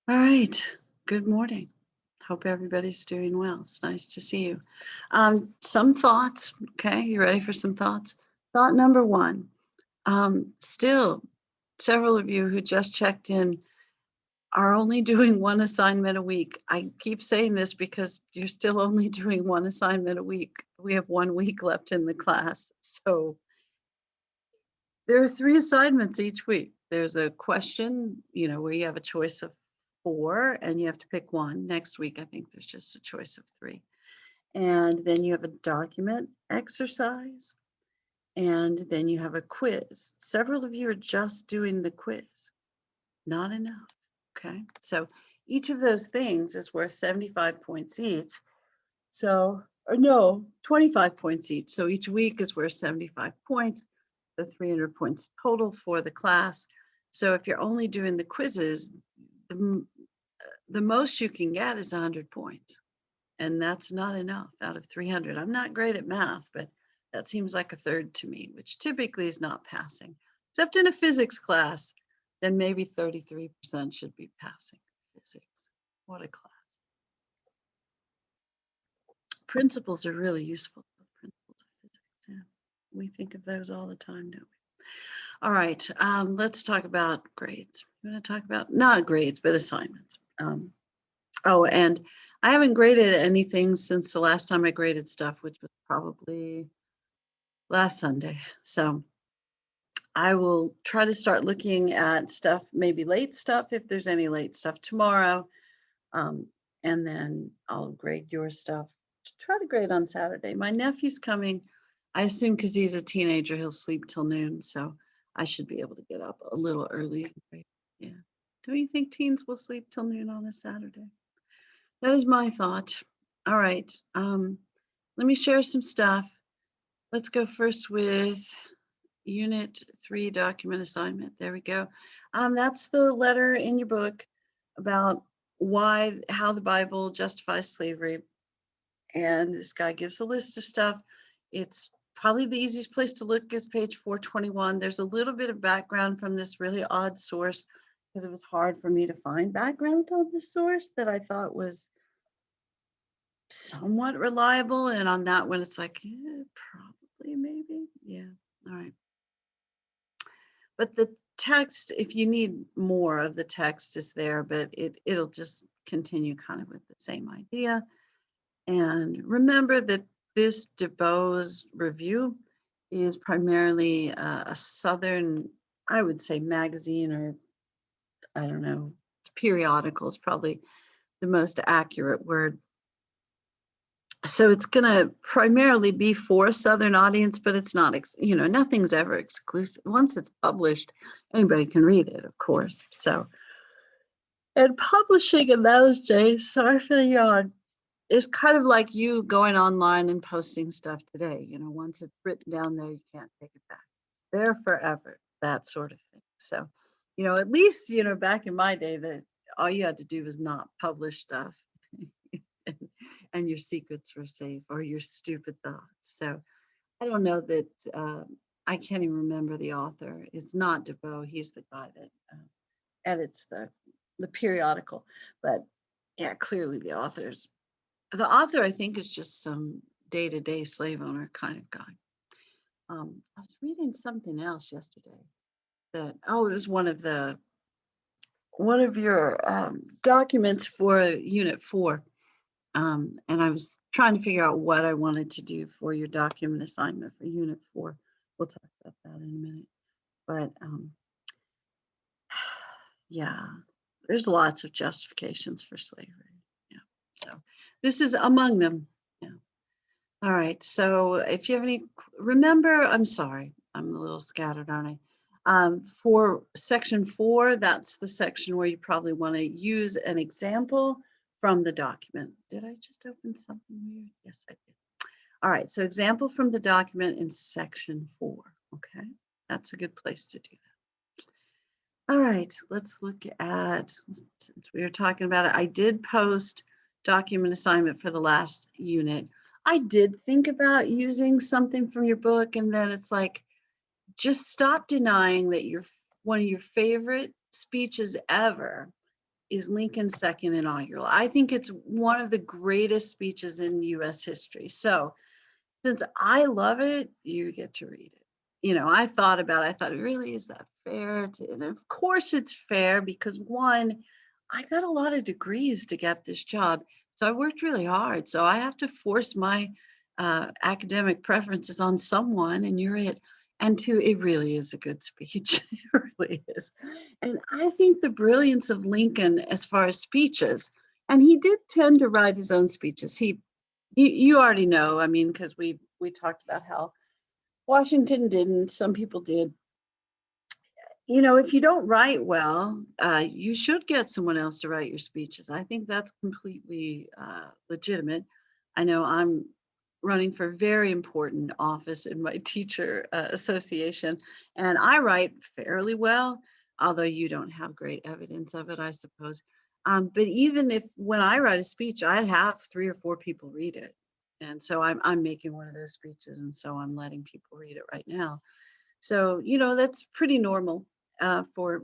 All right. Good morning. Hope everybody's doing well. It's nice to see you. Some thoughts. Okay. You ready for some thoughts? Thought number one. Still, several of you who just checked in are only doing one assignment a week. I keep saying this because you're still only doing one assignment a week. We have 1 week left in the class. So there are 3 assignments each week. There's a question, where you have a choice of 4 and you have to pick one. Next week, I think there's just a choice of 3. And then you have a document exercise, and then you have a quiz. Several of you are just doing the quiz. Not enough. Okay. So each of those things is worth 75 points each. So, or no, 25 points each. So each week is worth 75 points. The 300 points total for the class. So if you're only doing the quizzes, the most you can get is 100 points. And that's not enough out of 300. I'm not great at math, but that seems like a third to me, which typically is not passing. Except in a physics class, then maybe 33% should be passing physics. What a class. Principles are really useful. Principles of physics, yeah. We think of those all the time, don't we? All right, let's talk about grades. We're going to talk about not grades, but assignments. Oh, and I haven't graded anything since the last time I graded stuff, which was probably last Sunday. So I will try to start looking at stuff, maybe late stuff, if there's any late stuff tomorrow. And then I'll grade your stuff. Try to grade on Saturday. My nephew's coming. I assume because he's a teenager, he'll sleep till noon. So I should be able to get up a little early. Yeah. Don't you think teens will sleep till noon on a Saturday? That is my thought. All right. Let me share some stuff. Let's go first with Unit 3 document assignment. There we go. That's the letter in your book about how the Bible justifies slavery. And this guy gives a list of stuff. It's probably the easiest place to look is page 421. There's a little bit of background from this really odd source because it was hard for me to find background on the source that I thought was somewhat reliable. And on that one, it's like, probably, maybe. Yeah. All right. But the text, if you need more of the text, is there, but it'll just continue kind of with the same idea. And remember that this DuBose review is primarily a Southern, I would say, magazine, or I don't know, periodical is probably the most accurate word. So it's going to primarily be for a Southern audience, but it's not, nothing's ever exclusive. Once it's published, anybody can read it, of course. So, and publishing in those days, sorry for the yawn, is kind of like you going online and posting stuff today. Once it's written down there, you can't take it back. There forever, that sort of thing. So, at least, back in my day, that all you had to do was not publish stuff. And your secrets were safe, or your stupid thoughts. So I don't know that, I can't even remember the author. It's not DuBose. He's the guy that edits the periodical. But yeah, clearly the author, I think, is just some day-to-day slave owner kind of guy. I was reading something else yesterday that, it was one of your documents for Unit 4. And I was trying to figure out what I wanted to do for your document assignment for Unit 4. We'll talk about that in a minute. But yeah, there's lots of justifications for slavery. Yeah. So this is among them. Yeah. All right. So if you have any, remember, I'm sorry, I'm a little scattered, aren't I? For section 4, that's the section where you probably want to use an example from the document. Did I just open something weird? Yes, I did. All right, so example from the document in section 4, okay? That's a good place to do that. All right, let's look at, since we were talking about it, I did post document assignment for the last unit. I did think about using something from your book, and then it's like, just stop denying that one of your favorite speeches ever is Lincoln's second inaugural. I think it's one of the greatest speeches in US history. So since I love it, you get to read it. You know, I thought about it. I thought, really, is that fair? And of course it's fair because one, I got a lot of degrees to get this job. So I worked really hard. So I have to force my academic preferences on someone, and you're it. And two, it really is a good speech. It really is. And I think the brilliance of Lincoln as far as speeches, and he did tend to write his own speeches. You already know, I mean, because we talked about how Washington didn't, some people did. You know, if you don't write well, you should get someone else to write your speeches. I think that's completely legitimate. I know I'm running for a very important office in my teacher association, and I write fairly well, although you don't have great evidence of it, I suppose. But even if when I write a speech, I have 3 or 4 people read it. And so I'm making one of those speeches, and so I'm letting people read it right now. So, you know, that's pretty normal for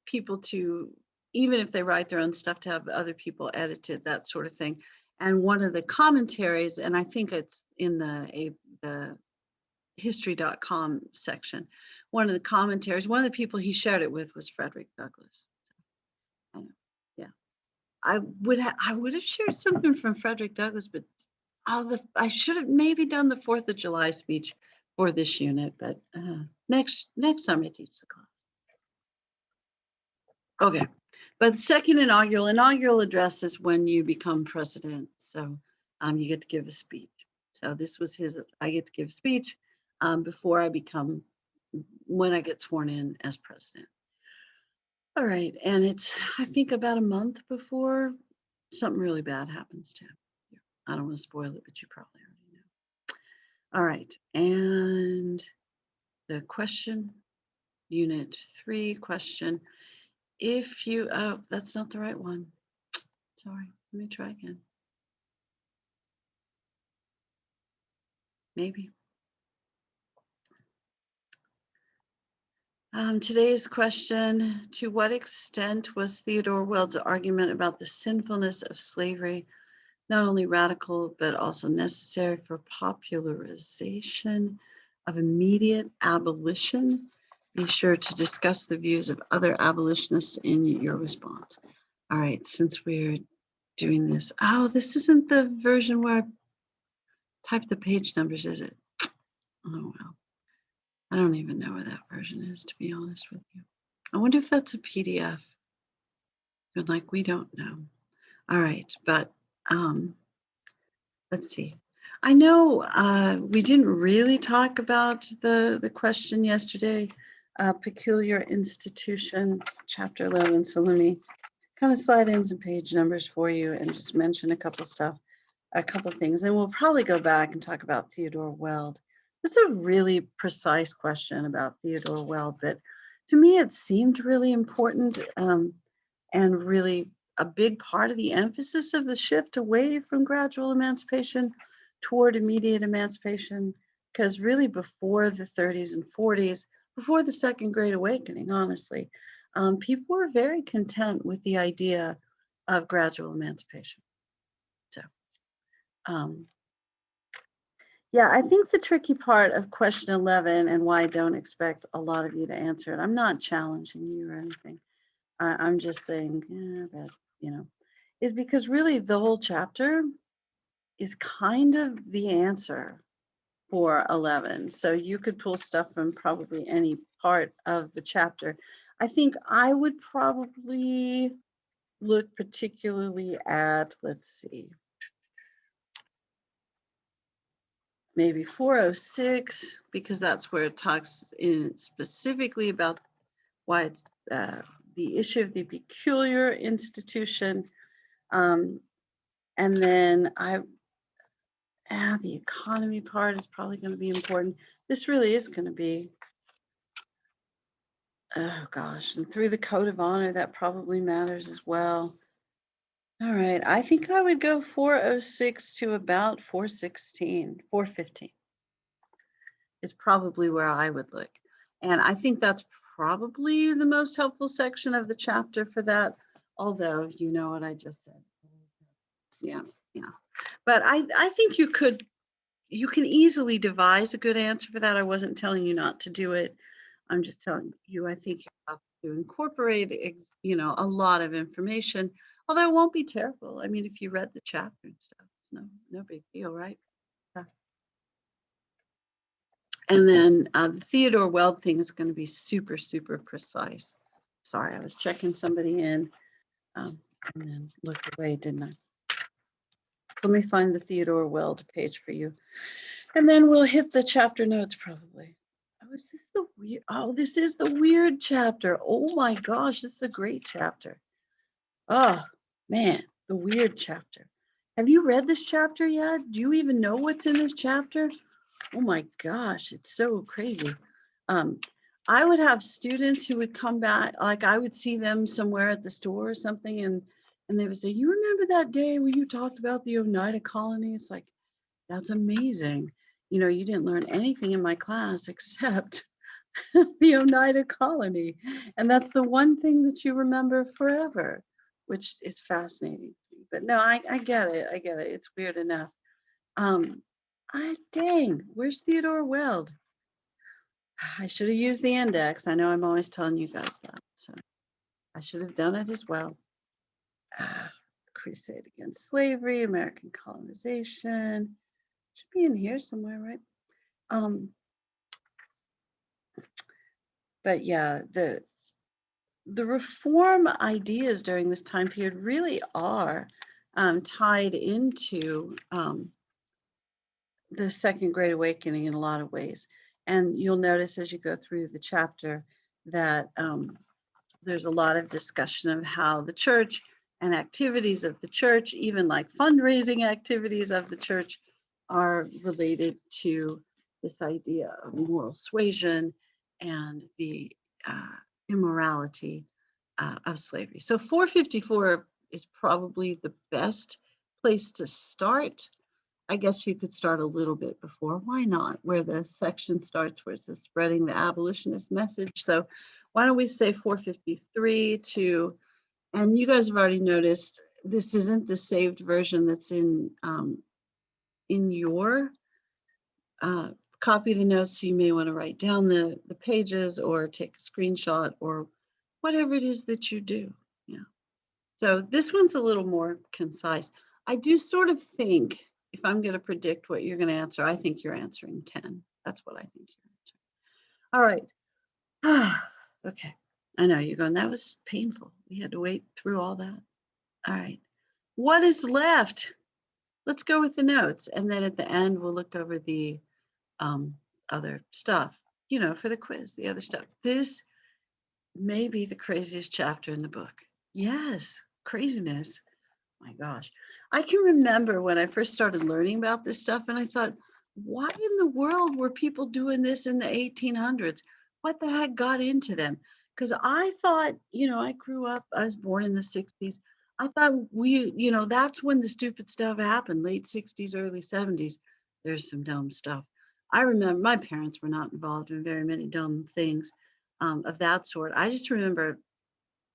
people to, even if they write their own stuff, to have other people edit it, that sort of thing. And one of the commentaries, and I think it's in the history.com section, one of the commentaries, one of the people he shared it with was Frederick Douglass. So, yeah, I would have shared something from Frederick Douglass, but I should have maybe done the 4th of July speech for this unit, but next time I teach the class. Okay, but second inaugural address is when you become president. So you get to give a speech. So this was I get to give a speech before when I get sworn in as president. All right, and it's, I think, about a month before something really bad happens to him. I don't want to spoil it, but you probably already know. All right, and the question, unit 3 question. If you, oh, that's not the right one. Sorry, let me try again. Maybe. Today's question, to what extent was Theodore Weld's argument about the sinfulness of slavery not only radical, but also necessary for popularization of immediate abolition? Be sure to discuss the views of other abolitionists in your response. All right, since we're doing this, oh, this isn't the version where I type the page numbers, is it? Oh, well. I don't even know where that version is, to be honest with you. I wonder if that's a PDF. But like, we don't know. All right, but let's see. I know we didn't really talk about the question yesterday, peculiar institutions, chapter 11. So let me kind of slide in some page numbers for you and just mention a couple things. And we'll probably go back and talk about Theodore Weld. It's a really precise question about Theodore Weld, but to me it seemed really important and really a big part of the emphasis of the shift away from gradual emancipation toward immediate emancipation, because really before the 30s and 40s, before the Second Great Awakening, honestly, people were very content with the idea of gradual emancipation. So yeah, I think the tricky part of question 11 and why I don't expect a lot of you to answer it, I'm not challenging you or anything. I'm just saying, that, is because really the whole chapter is kind of the answer for 11. So you could pull stuff from probably any part of the chapter. I think I would probably look particularly at, let's see, maybe 406, because that's where it talks specifically about why it's the issue of the peculiar institution. And then the economy part is probably going to be important. This really is going to be, oh gosh, and through the code of honor, that probably matters as well. All right, I think I would go 406 to about 415 is probably where I would look. And I think that's probably the most helpful section of the chapter for that. Although, you know what I just said. Yeah, yeah. But I think you can easily devise a good answer for that. I wasn't telling you not to do it. I'm just telling you, I think you have to incorporate, a lot of information, although it won't be terrible. I mean, if you read the chapter and stuff, it's no big deal, right? Yeah. And then the Theodore Weld thing is going to be super, super precise. Sorry, I was checking somebody in and then looked away, didn't I? So let me find the Theodore Weld page for you. And then we'll hit the chapter notes probably. Oh, is this the weird? Oh, this is the weird chapter. Oh my gosh, this is a great chapter. Oh man, the weird chapter. Have you read this chapter yet? Do you even know what's in this chapter? Oh my gosh, it's so crazy. Um, I would have students who would come back, like I would see them somewhere at the store or something, and they would say, "You remember that day where you talked about the Oneida Colony?" It's like, that's amazing. You didn't learn anything in my class except the Oneida Colony. And that's the one thing that you remember forever, which is fascinating to me. But no, I get it. I get it. It's weird enough. Dang, where's Theodore Weld? I should have used the index. I know I'm always telling you guys that. So I should have done it as well. Crusade Against Slavery, American Colonization. Should be in here somewhere, right? But yeah, the reform ideas during this time period really are tied into the Second Great Awakening in a lot of ways. And you'll notice as you go through the chapter that there's a lot of discussion of how the church and activities of the church, even like fundraising activities of the church, are related to this idea of moral suasion and the immorality of slavery. So 454 is probably the best place to start. I guess you could start a little bit before. Why not? Where the section starts, where it says spreading the abolitionist message. So why don't we say 453 to, and you guys have already noticed, this isn't the saved version that's in your copy of the notes. So you may want to write down the pages or take a screenshot or whatever it is that you do. Yeah. So this one's a little more concise. I do sort of think, if I'm going to predict what you're going to answer, I think you're answering 10. That's what I think you're answering. All right. Okay. I know you're going, that was painful. We had to wait through all that. All right. What is left? Let's go with the notes. And then at the end, we'll look over the other stuff, for the quiz, the other stuff. This may be the craziest chapter in the book. Yes, craziness. My gosh. I can remember when I first started learning about this stuff and I thought, why in the world were people doing this in the 1800s? What the heck got into them? Because I thought, I grew up, I was born in the 60s. I thought that's when the stupid stuff happened, late 60s, early 70s. There's some dumb stuff. I remember my parents were not involved in very many dumb things of that sort. I just remember,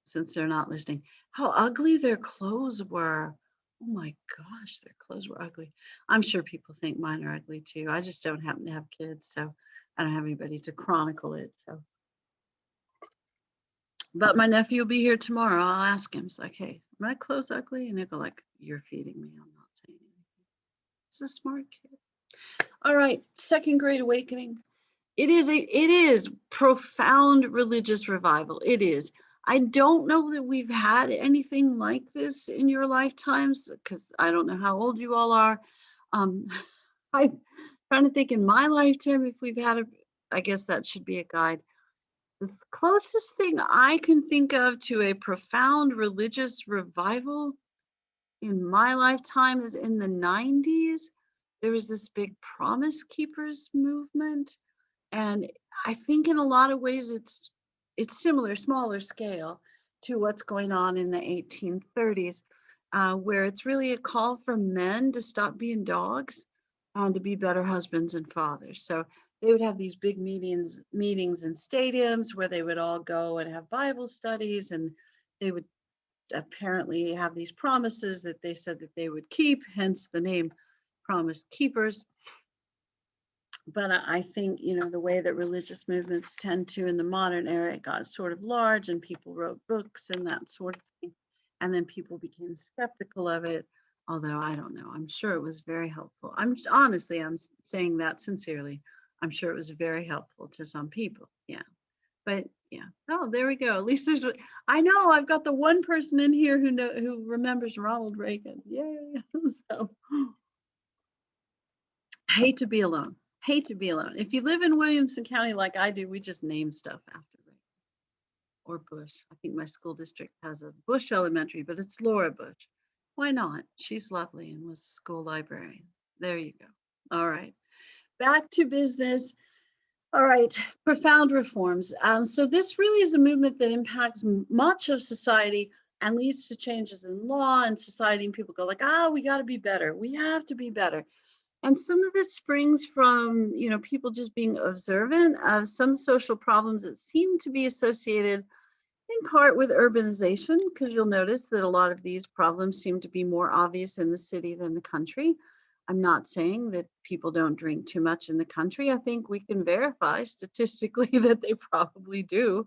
since they're not listening, how ugly their clothes were. Oh my gosh, their clothes were ugly. I'm sure people think mine are ugly too. I just don't happen to have kids, so I don't have anybody to chronicle it. So, but my nephew will be here tomorrow. I'll ask him. It's like, hey, are my clothes ugly? And he'll go like, you're feeding me. I'm not saying anything. He's a smart kid. All right, Second Great Awakening. It is profound religious revival. It is. I don't know that we've had anything like this in your lifetimes, because I don't know how old you all are. I'm trying to think in my lifetime if we've had I guess that should be a guide. The closest thing I can think of to a profound religious revival in my lifetime is in the 90s. There was this big Promise Keepers movement. And I think in a lot of ways it's similar, smaller scale to what's going on in the 1830s, where it's really a call for men to stop being dogs and to be better husbands and fathers. So they would have these big meetings in stadiums where they would all go and have Bible studies, and they would apparently have these promises that they said that they would keep, hence the name Promise Keepers. But I think, the way that religious movements tend to in the modern era, it got sort of large and people wrote books and that sort of thing. And then people became skeptical of it. Although I don't know, I'm sure it was very helpful. I'm saying that sincerely. I'm sure it was very helpful to some people. Yeah. But yeah. Oh, there we go. At least I know I've got the one person in here who remembers Ronald Reagan. Yay. So hate to be alone. Hate to be alone. If you live in Williamson County like I do, we just name stuff after Reagan or Bush. I think my school district has a Bush Elementary, but it's Laura Bush. Why not? She's lovely and was a school librarian. There you go. All right. Back to business. All right. Profound reforms. So this really is a movement that impacts much of society and leads to changes in law and society. And people go like, we got to be better. We have to be better. And some of this springs from, people just being observant of some social problems that seem to be associated in part with urbanization, because you'll notice that a lot of these problems seem to be more obvious in the city than the country. I'm not saying that people don't drink too much in the country. I think we can verify statistically that they probably do.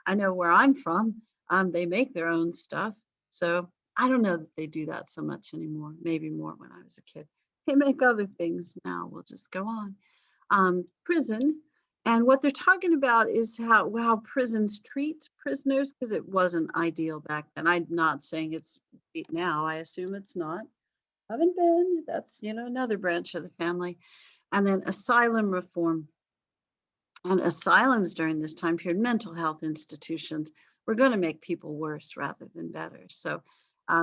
I know where I'm from, they make their own stuff. So I don't know that they do that so much anymore, maybe more when I was a kid. They make other things now. We'll just go on. Prison. And what they're talking about is how prisons treat prisoners, because it wasn't ideal back then. I'm not saying it's now. I assume it's not. Haven't been. That's, another branch of the family. And then asylum reform. And asylums during this time period, mental health institutions, were going to make people worse rather than better. So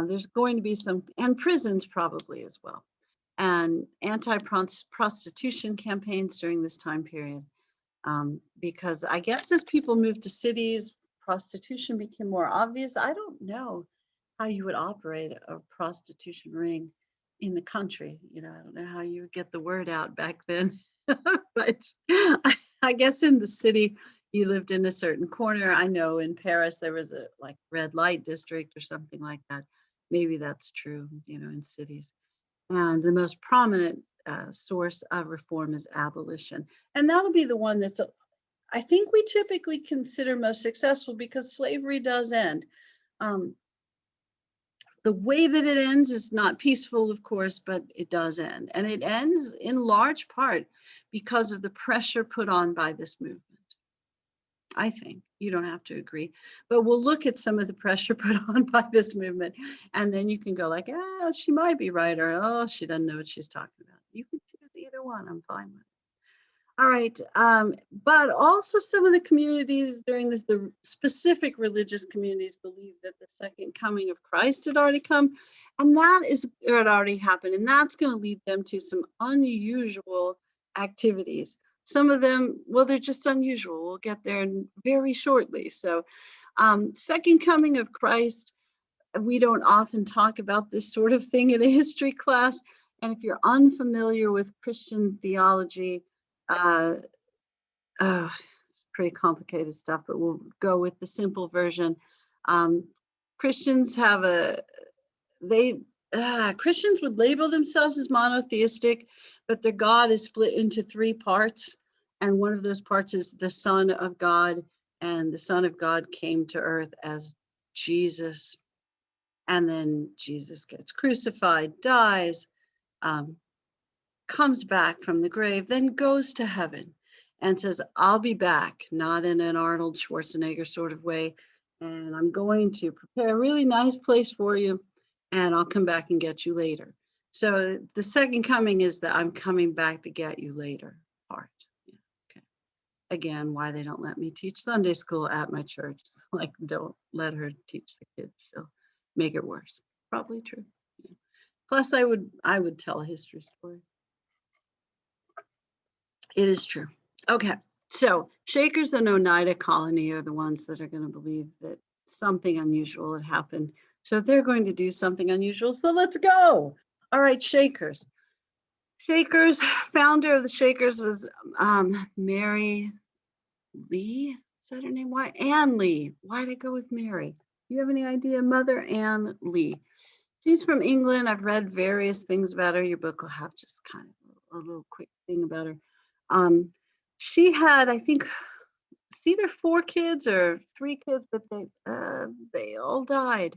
there's going to be some, and prisons probably as well. And anti-prostitution campaigns during this time period. Because I guess as people moved to cities, prostitution became more obvious. I don't know how you would operate a prostitution ring in the country. I don't know how you would get the word out back then. But I guess in the city, you lived in a certain corner. I know in Paris, there was a red light district or something like that. Maybe that's true, in cities. And the most prominent source of reform is abolition. And that'll be the one that's, I think we typically consider most successful, because slavery does end. The way that it ends is not peaceful, of course, but it does end. And it ends in large part because of the pressure put on by this movement. I think you don't have to agree, but we'll look at some of the pressure put on by this movement. And then you can go like, she might be right, or, oh, she doesn't know what she's talking about. You can choose either one. I'm fine with it. All right. But also some of the communities during this, the specific religious communities, believe that the second coming of Christ had already come, and it had already happened. And that's going to lead them to some unusual activities. Some of them, well, they're just unusual. We'll get there very shortly. So second coming of Christ, we don't often talk about this sort of thing in a history class. And if you're unfamiliar with Christian theology, pretty complicated stuff, but we'll go with the simple version. Christians Christians would label themselves as monotheistic, but their God is split into three parts. And one of those parts is the Son of God. And the Son of God came to earth as Jesus. And then Jesus gets crucified, dies, comes back from the grave, then goes to heaven and says, I'll be back, not in an Arnold Schwarzenegger sort of way. And I'm going to prepare a really nice place for you, and I'll come back and get you later. So the second coming is that I'm coming back to get you later part. Yeah, okay. Again, why they don't let me teach Sunday school at my church. Like, don't let her teach the kids. She'll make it worse. Probably true. Yeah. Plus, I would tell a history story. It is true. Okay, so Shakers and Oneida Colony are the ones that are going to believe that something unusual had happened. So they're going to do something unusual. So let's go. All right, Shakers. Shakers, founder of the Shakers was Mary Lee. Is that her name? Why? Ann Lee. Why did I go with Mary? you have any idea? Mother Ann Lee. She's from England. I've read various things about her. Your book will have just kind of a little quick thing about her. Um, she had, I think, it's either 4 kids or 3 kids, but they all died.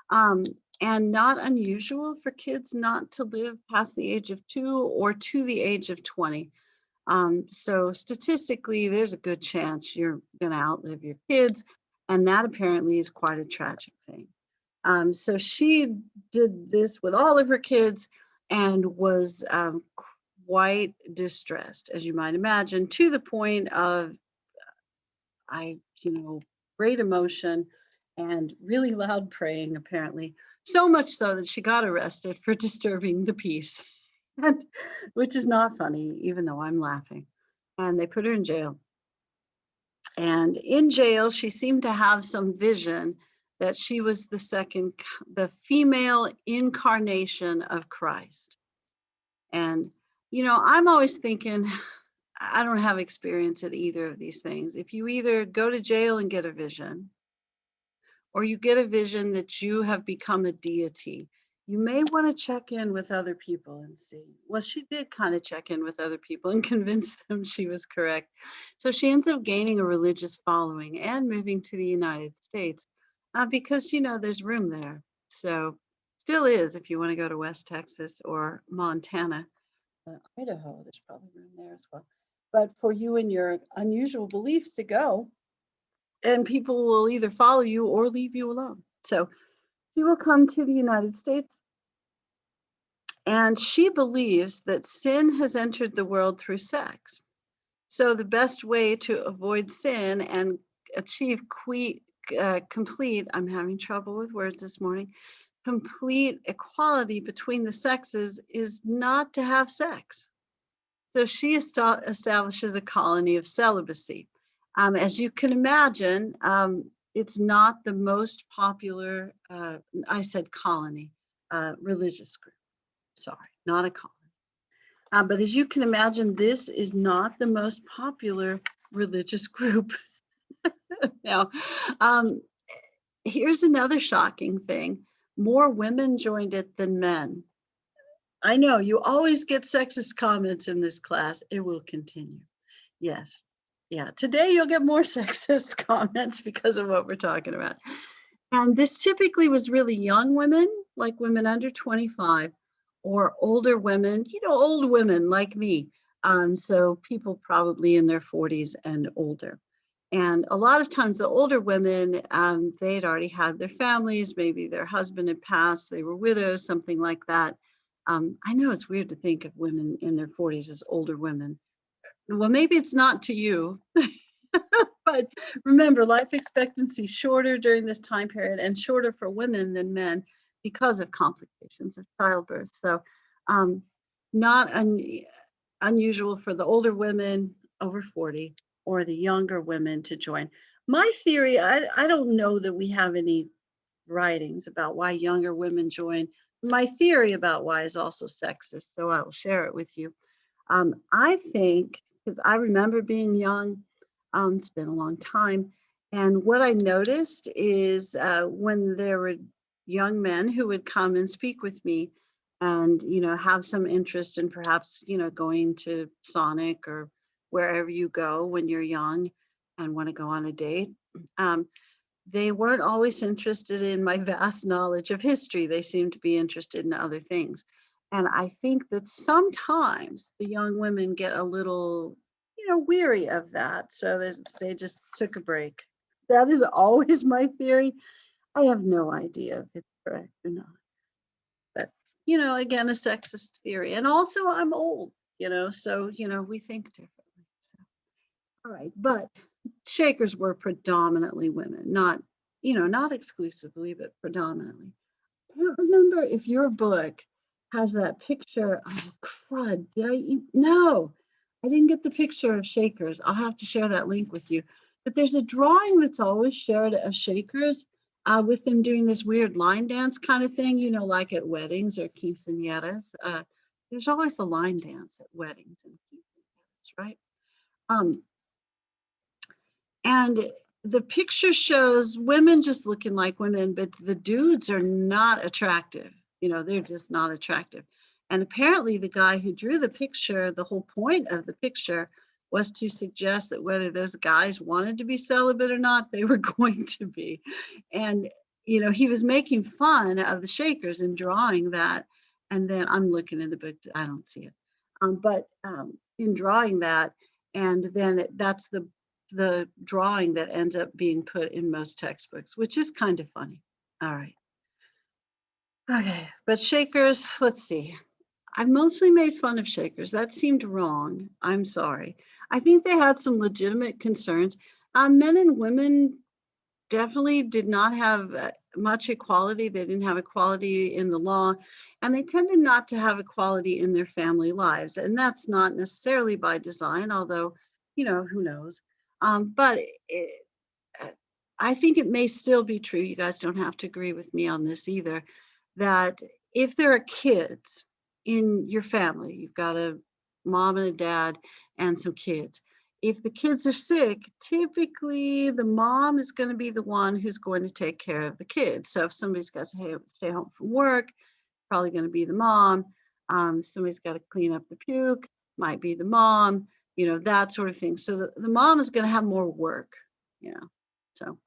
Um, and not unusual for kids not to live past the age of 2 or to the age of 20. So statistically, there's a good chance you're going to outlive your kids, and that apparently is quite a tragic thing. So she did this with all of her kids and was quite distressed, as you might imagine, to the point of I, great emotion and really loud praying, apparently. So much so that she got arrested for disturbing the peace, and, which is not funny, even though I'm laughing. And they put her in jail. And in jail, she seemed to have some vision that she was the female incarnation of Christ. And, I'm always thinking, I don't have experience at either of these things. If you either go to jail and get a vision, or you get a vision that you have become a deity, you may want to check in with other people and see. Well, she did kind of check in with other people and convince them she was correct. So she ends up gaining a religious following and moving to the United States because, there's room there. So still is if you want to go to West Texas or Montana. Idaho, there's probably room there as well. But for you and your unusual beliefs to go, and people will either follow you or leave you alone. So she will come to the United States, and she believes that sin has entered the world through sex. So the best way to avoid sin and achieve complete, I'm having trouble with words this morning, complete equality between the sexes is not to have sex. So she establishes a colony of celibacy. As you can imagine, it's not the most popular, I said colony, religious group. Sorry, not a colony. But as you can imagine, this is not the most popular religious group. Now, here's another shocking thing. More women joined it than men. I know you always get sexist comments in this class. It will continue. Yes. Yeah. Today you'll get more sexist comments because of what we're talking about. And this typically was really young women, like women under 25, or older women, old women like me. So people probably in their 40s and older. And a lot of times the older women, they'd already had their families, maybe their husband had passed, they were widows, something like that. I know it's weird to think of women in their 40s as older women. Well, maybe it's not to you, but remember, life expectancy is shorter during this time period and shorter for women than men because of complications of childbirth. So not unusual for the older women over 40 or the younger women to join. My theory, I don't know that we have any writings about why younger women join. My theory about why is also sexist, so I will share it with you. I think, because I remember being young, it's been a long time, and what I noticed is when there were young men who would come and speak with me and, have some interest in perhaps, going to Sonic or wherever you go when you're young and want to go on a date. They weren't always interested in my vast knowledge of history. They seemed to be interested in other things. And I think that sometimes the young women get a little, weary of that. So they just took a break. That is always my theory. I have no idea if it's correct or not. But, again, a sexist theory. And also I'm old, so, we think differently. So, all right. But Shakers were predominantly women, not exclusively, but predominantly. I don't remember if your book has that picture. Oh, crud. No, I didn't get the picture of Shakers. I'll have to share that link with you. But there's a drawing that's always shared of Shakers with them doing this weird line dance kind of thing, like at weddings or quinceañeras. There's always a line dance at weddings and quinceañeras, right? And the picture shows women just looking like women, but the dudes are not attractive. They're just not attractive. And apparently the guy who drew the picture, the whole point of the picture was to suggest that whether those guys wanted to be celibate or not, they were going to be. And, he was making fun of the Shakers and drawing that. And then I'm looking in the book, I don't see it. But in drawing that, and then that's the drawing that ends up being put in most textbooks, which is kind of funny. All right. Okay, but Shakers, let's see. I've mostly made fun of Shakers. That seemed wrong. I'm sorry. I think they had some legitimate concerns. Men and women definitely did not have much equality. They didn't have equality in the law, and they tended not to have equality in their family lives. And that's not necessarily by design, although, who knows. But I think it may still be true. You guys don't have to agree with me on this either, that if there are kids in your family, you've got a mom and a dad and some kids. If the kids are sick, typically the mom is going to be the one who's going to take care of the kids. So if somebody's got to stay home from work, probably going to be the mom. Somebody's got to clean up the puke, might be the mom, that sort of thing. So the mom is going to have more work. So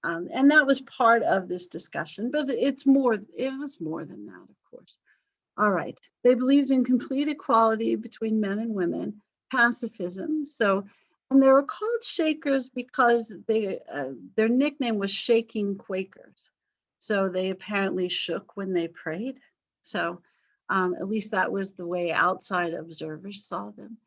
and that was part of this discussion, but it was more than that, of course. All right. They believed in complete equality between men and women, pacifism. So, and they were called Shakers because their nickname was Shaking Quakers. So they apparently shook when they prayed. So at least that was the way outside observers saw them.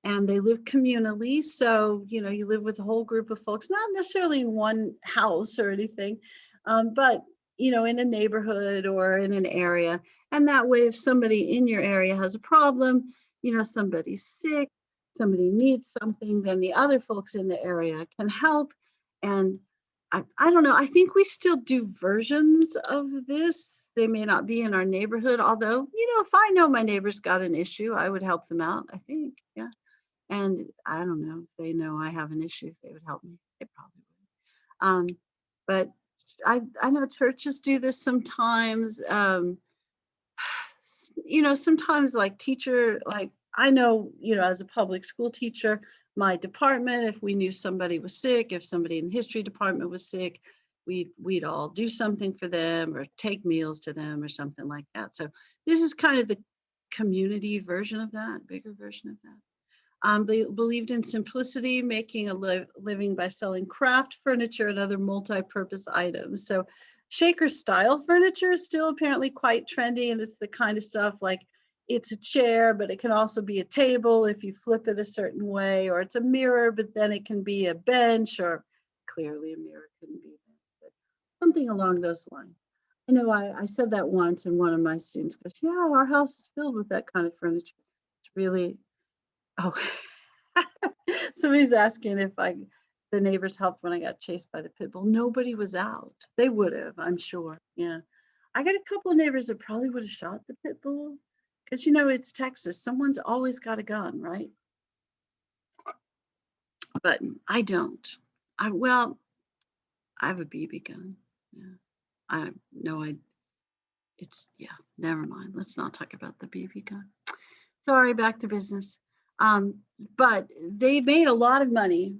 And they lived communally. So, you live with a whole group of folks, not necessarily in one house or anything, but, in a neighborhood or in an area. And that way, if somebody in your area has a problem, somebody's sick, somebody needs something, then the other folks in the area can help. And I don't know, I think we still do versions of this. They may not be in our neighborhood, although, if I know my neighbor's got an issue, I would help them out, I think. Yeah. And I don't know if they know I have an issue, if they would help me. They probably would. But I know churches do this sometimes. Sometimes like I know, as a public school teacher, my department, if we knew somebody was sick, if somebody in the history department was sick, we'd all do something for them or take meals to them or something like that. So this is kind of the community version of that, bigger version of that. They believed in simplicity, making a living by selling craft furniture and other multi-purpose items. So Shaker style furniture is still apparently quite trendy, and it's the kind of stuff like it's a chair, but it can also be a table if you flip it a certain way, or it's a mirror, but then it can be a bench, or clearly a mirror couldn't be that, but something along those lines. I know I said that once, and one of my students goes, "Yeah, our house is filled with that kind of furniture." It's really, oh, somebody's asking if the neighbors helped when I got chased by the pit bull. Nobody was out. They would have, I'm sure. Yeah. I got a couple of neighbors that probably would have shot the pit bull because, it's Texas. Someone's always got a gun, right? But I don't. Well, I have a BB gun. Yeah. I know yeah, never mind. Let's not talk about the BB gun. Sorry, back to business. But they made a lot of money.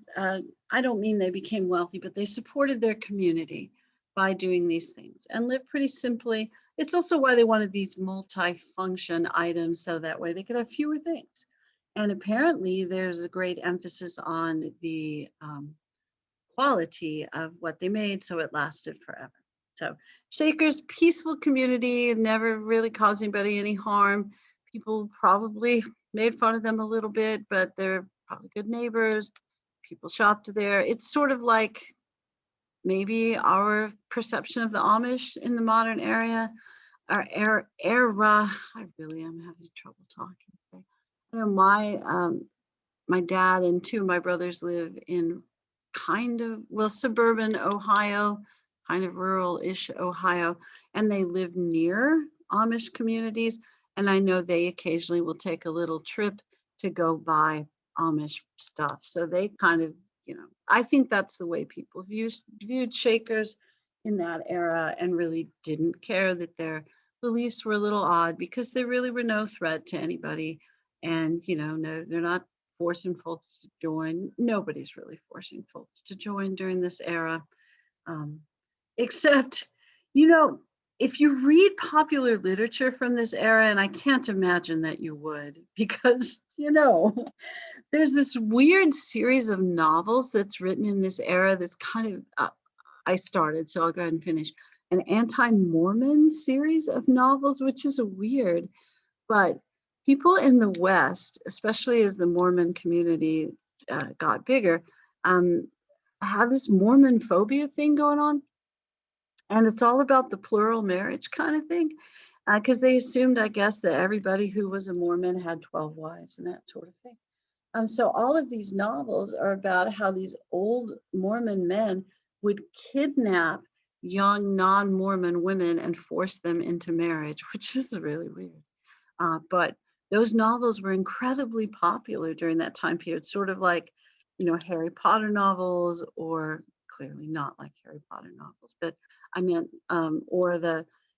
I don't mean they became wealthy, but they supported their community by doing these things and lived pretty simply. It's also why they wanted these multi-function items, so that way they could have fewer things. And apparently there's a great emphasis on the quality of what they made, so it lasted forever. So Shakers, peaceful community, never really caused anybody any harm. People probably made fun of them a little bit, but they're probably good neighbors. People shopped there. It's sort of like maybe our perception of the Amish in the modern era. I really am having trouble talking today. I know my dad and two of my brothers live in suburban Ohio, kind of rural-ish Ohio, and they live near Amish communities. And I know they occasionally will take a little trip to go buy Amish stuff. So they kind of I think that's the way people viewed Shakers in that era, and really didn't care that their beliefs were a little odd, because they really were no threat to anybody. And, no, they're not forcing folks to join. Nobody's really forcing folks to join during this era. Um, Except, you know, if you read popular literature from this era, and I can't imagine that you would, because, there's this weird series of novels that's written in this era that's kind of, I started, so I'll go ahead and finish, an anti-Mormon series of novels, which is weird, but people in the West, especially as the Mormon community got bigger, um, have this Mormon phobia thing going on. And it's all about the plural marriage kind of thing, because they assumed, I guess, that everybody who was a Mormon had 12 wives and that sort of thing. So all of these novels are about how these old Mormon men would kidnap young non-Mormon women and force them into marriage, which is really weird. But those novels were incredibly popular during that time period, sort of like, Harry Potter novels, or clearly not like Harry Potter novels, but I meant,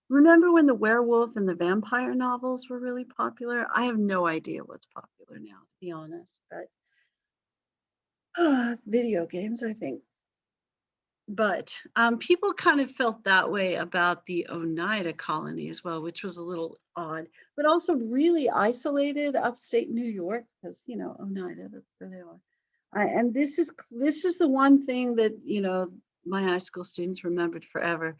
remember when the werewolf and the vampire novels were really popular? I have no idea what's popular now, to be honest, but video games, I think. But people kind of felt that way about the Oneida colony as well, which was a little odd, but also really isolated upstate New York, because, Oneida, that's where they are. And this is the one thing that, my high school students remembered forever,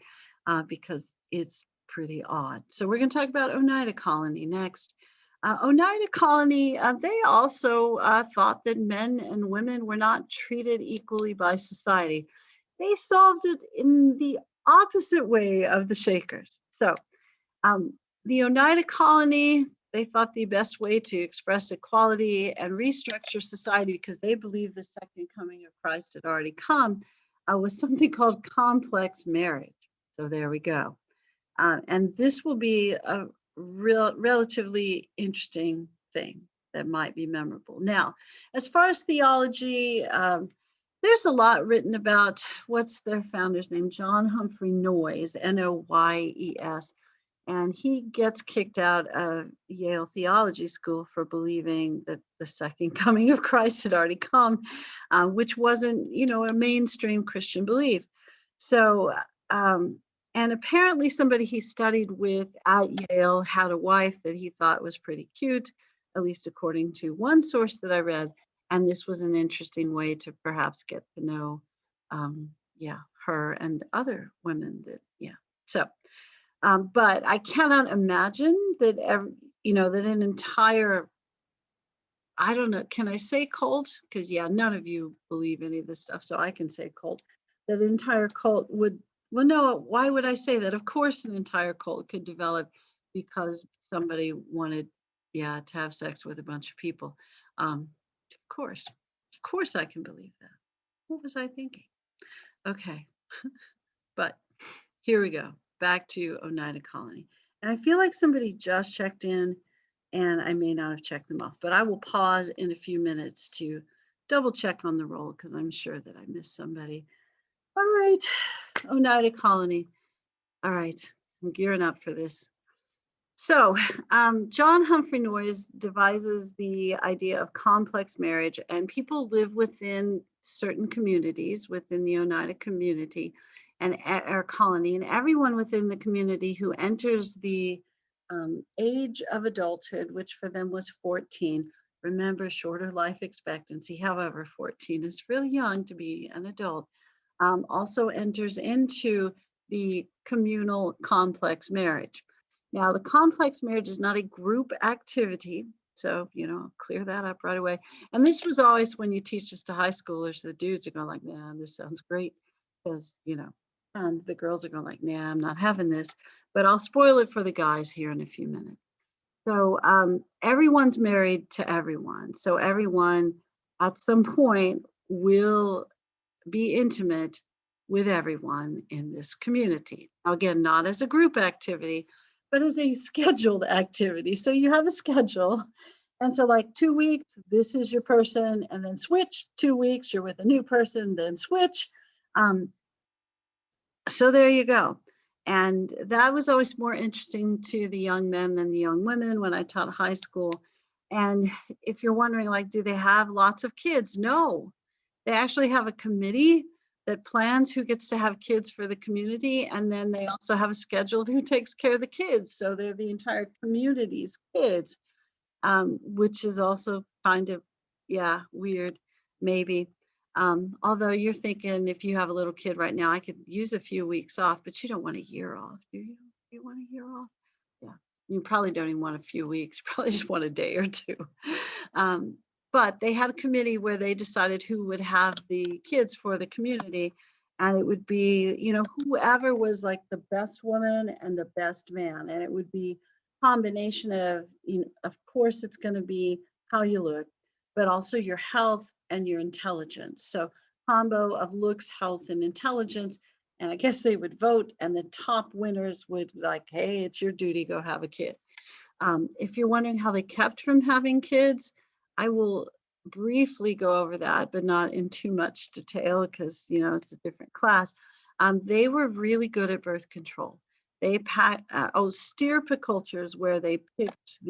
because it's pretty odd. So we're going to talk about Oneida Colony next. Oneida Colony, they also thought that men and women were not treated equally by society. They solved it in the opposite way of the Shakers. So the Oneida Colony, they thought the best way to express equality and restructure society, because they believed the second coming of Christ had already come, was something called complex marriage. So there we go. And this will be a relatively interesting thing that might be memorable. Now, as far as theology, there's a lot written about, what's their founder's name? John Humphrey Noyes, Noyes. And he gets kicked out of Yale Theology School for believing that the second coming of Christ had already come, which wasn't, a mainstream Christian belief. So, and apparently somebody he studied with at Yale had a wife that he thought was pretty cute, at least according to one source that I read. And this was an interesting way to perhaps get to know, her and other women So, but I cannot imagine that, that an entire, I don't know, can I say cult? Because none of you believe any of this stuff, so I can say cult. That an entire cult would, well, no, why would I say that? Of course, an entire cult could develop because somebody wanted, to have sex with a bunch of people. Of course I can believe that. What was I thinking? Okay, but here we go. Back to Oneida Colony. And I feel like somebody just checked in, and I may not have checked them off, but I will pause in a few minutes to double check on the roll, because I'm sure that I missed somebody. All right, Oneida Colony. All right, I'm gearing up for this. So John Humphrey Noyes devises the idea of complex marriage, and people live within certain communities within the Oneida community and our colony, and everyone within the community who enters the age of adulthood, which for them was 14. Remember, shorter life expectancy. However, 14 is really young to be an adult. Also enters into the communal complex marriage. Now, the complex marriage is not a group activity. So, clear that up right away. And this was always when you teach this to high schoolers, the dudes are going like, nah, this sounds great. Because, and the girls are going like, nah, I'm not having this. But I'll spoil it for the guys here in a few minutes. So everyone's married to everyone. So everyone at some point will be intimate with everyone in this community. Now, again, not as a group activity, but as a scheduled activity. So you have a schedule, And so like 2 weeks, this is your person, and then switch. 2 weeks, you're with a new person, then switch. Um, So there you go. And that was always more interesting to the young men than the young women when I taught high school. And if you're wondering, like, do they have lots of kids? No, they actually have a committee that plans who gets to have kids for the community. And then they also have a schedule who takes care of the kids. So they're the entire community's kids, which is also kind of, yeah, weird, maybe. Although you're thinking if you have a little kid right now, I could use a few weeks off, but you don't want a year off, do you? You want a year off? Yeah. You probably don't even want a few weeks. You probably just want a day or two. Um, but they had a committee where they decided who would have the kids for the community. And it would be, whoever was like the best woman and the best man. And it would be combination of, of course, it's going to be how you look, but also your health and your intelligence. So combo of looks, health, and intelligence. And I guess they would vote, and the top winners would like, hey, it's your duty, go have a kid. If you're wondering how they kept from having kids, I will briefly go over that, but not in too much detail because, it's a different class. They were really good at birth control. They stirpiculture is where they picked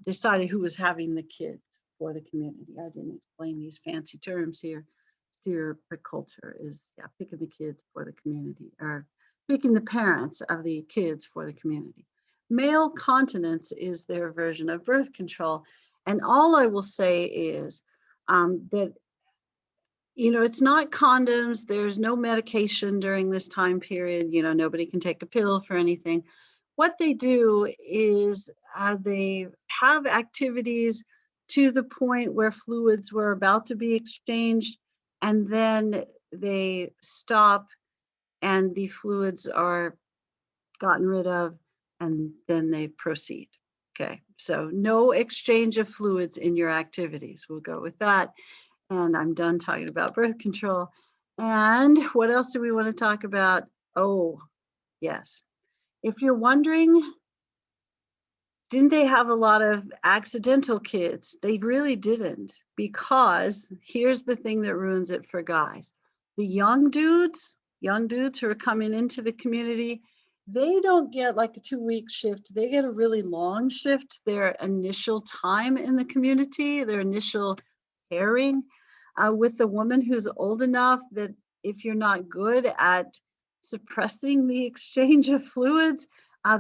decided who was having the kids for the community. I didn't explain these fancy terms here. Stirpiculture is, picking the kids for the community, or picking the parents of the kids for the community. Male continence is their version of birth control. And all I will say is that, it's not condoms. There's no medication during this time period. Nobody can take a pill for anything. What they do is they have activities to the point where fluids were about to be exchanged, and then they stop and the fluids are gotten rid of, and then they proceed. Okay, so no exchange of fluids in your activities. We'll go with that. And I'm done talking about birth control. And what else do we want to talk about? Oh, yes. If you're wondering, didn't they have a lot of accidental kids? They really didn't, because here's the thing that ruins it for guys. The young dudes who are coming into the community, they don't get like a 2-week shift. They get a really long shift. Their initial time in the community, their initial pairing with a woman who's old enough that if you're not good at suppressing the exchange of fluids,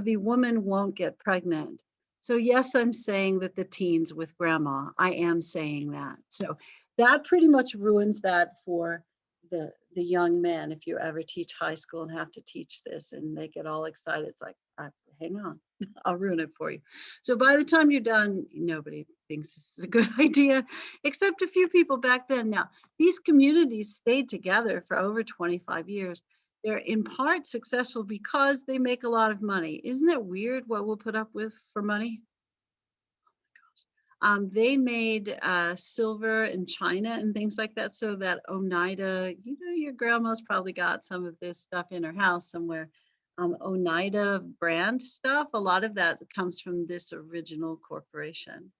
the woman won't get pregnant. So yes, I'm saying that the teens with grandma, I am saying that. So that pretty much ruins that for the young men. If you ever teach high school and have to teach this and they get all excited, it's like, hang on, I'll ruin it for you. So by the time you're done, nobody thinks this is a good idea, except a few people back then. Now, these communities stayed together for over 25 years. They're in part successful because they make a lot of money. Isn't it weird what we'll put up with for money? They made silver and china and things like that. So that Oneida, your grandma's probably got some of this stuff in her house somewhere. Oneida brand stuff, a lot of that comes from this original corporation.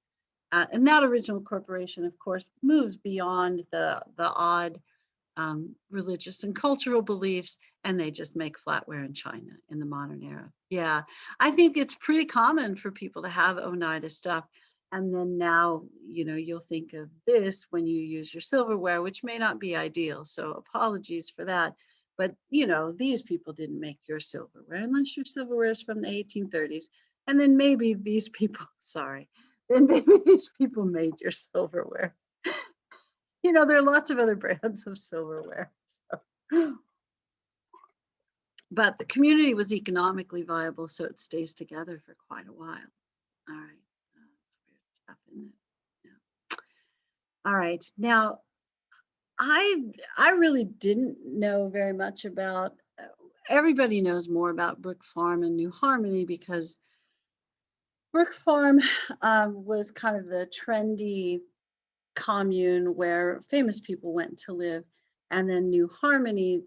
And that original corporation, of course, moves beyond the odd religious and cultural beliefs, and they just make flatware in China in the modern era. Yeah, I think it's pretty common for people to have Oneida stuff. And then now, you'll think of this when you use your silverware, which may not be ideal. So apologies for that. But, these people didn't make your silverware unless your silverware is from the 1830s. And then maybe these people, sorry, then maybe these people made your silverware. There are lots of other brands of silverware. So. But the community was economically viable, so it stays together for quite a while. All right. That's weird stuff, isn't it? Yeah. All right. Now, I really didn't know very much about, everybody knows more about Brook Farm and New Harmony because Brook Farm was kind of the trendy commune where famous people went to live. And then New Harmony,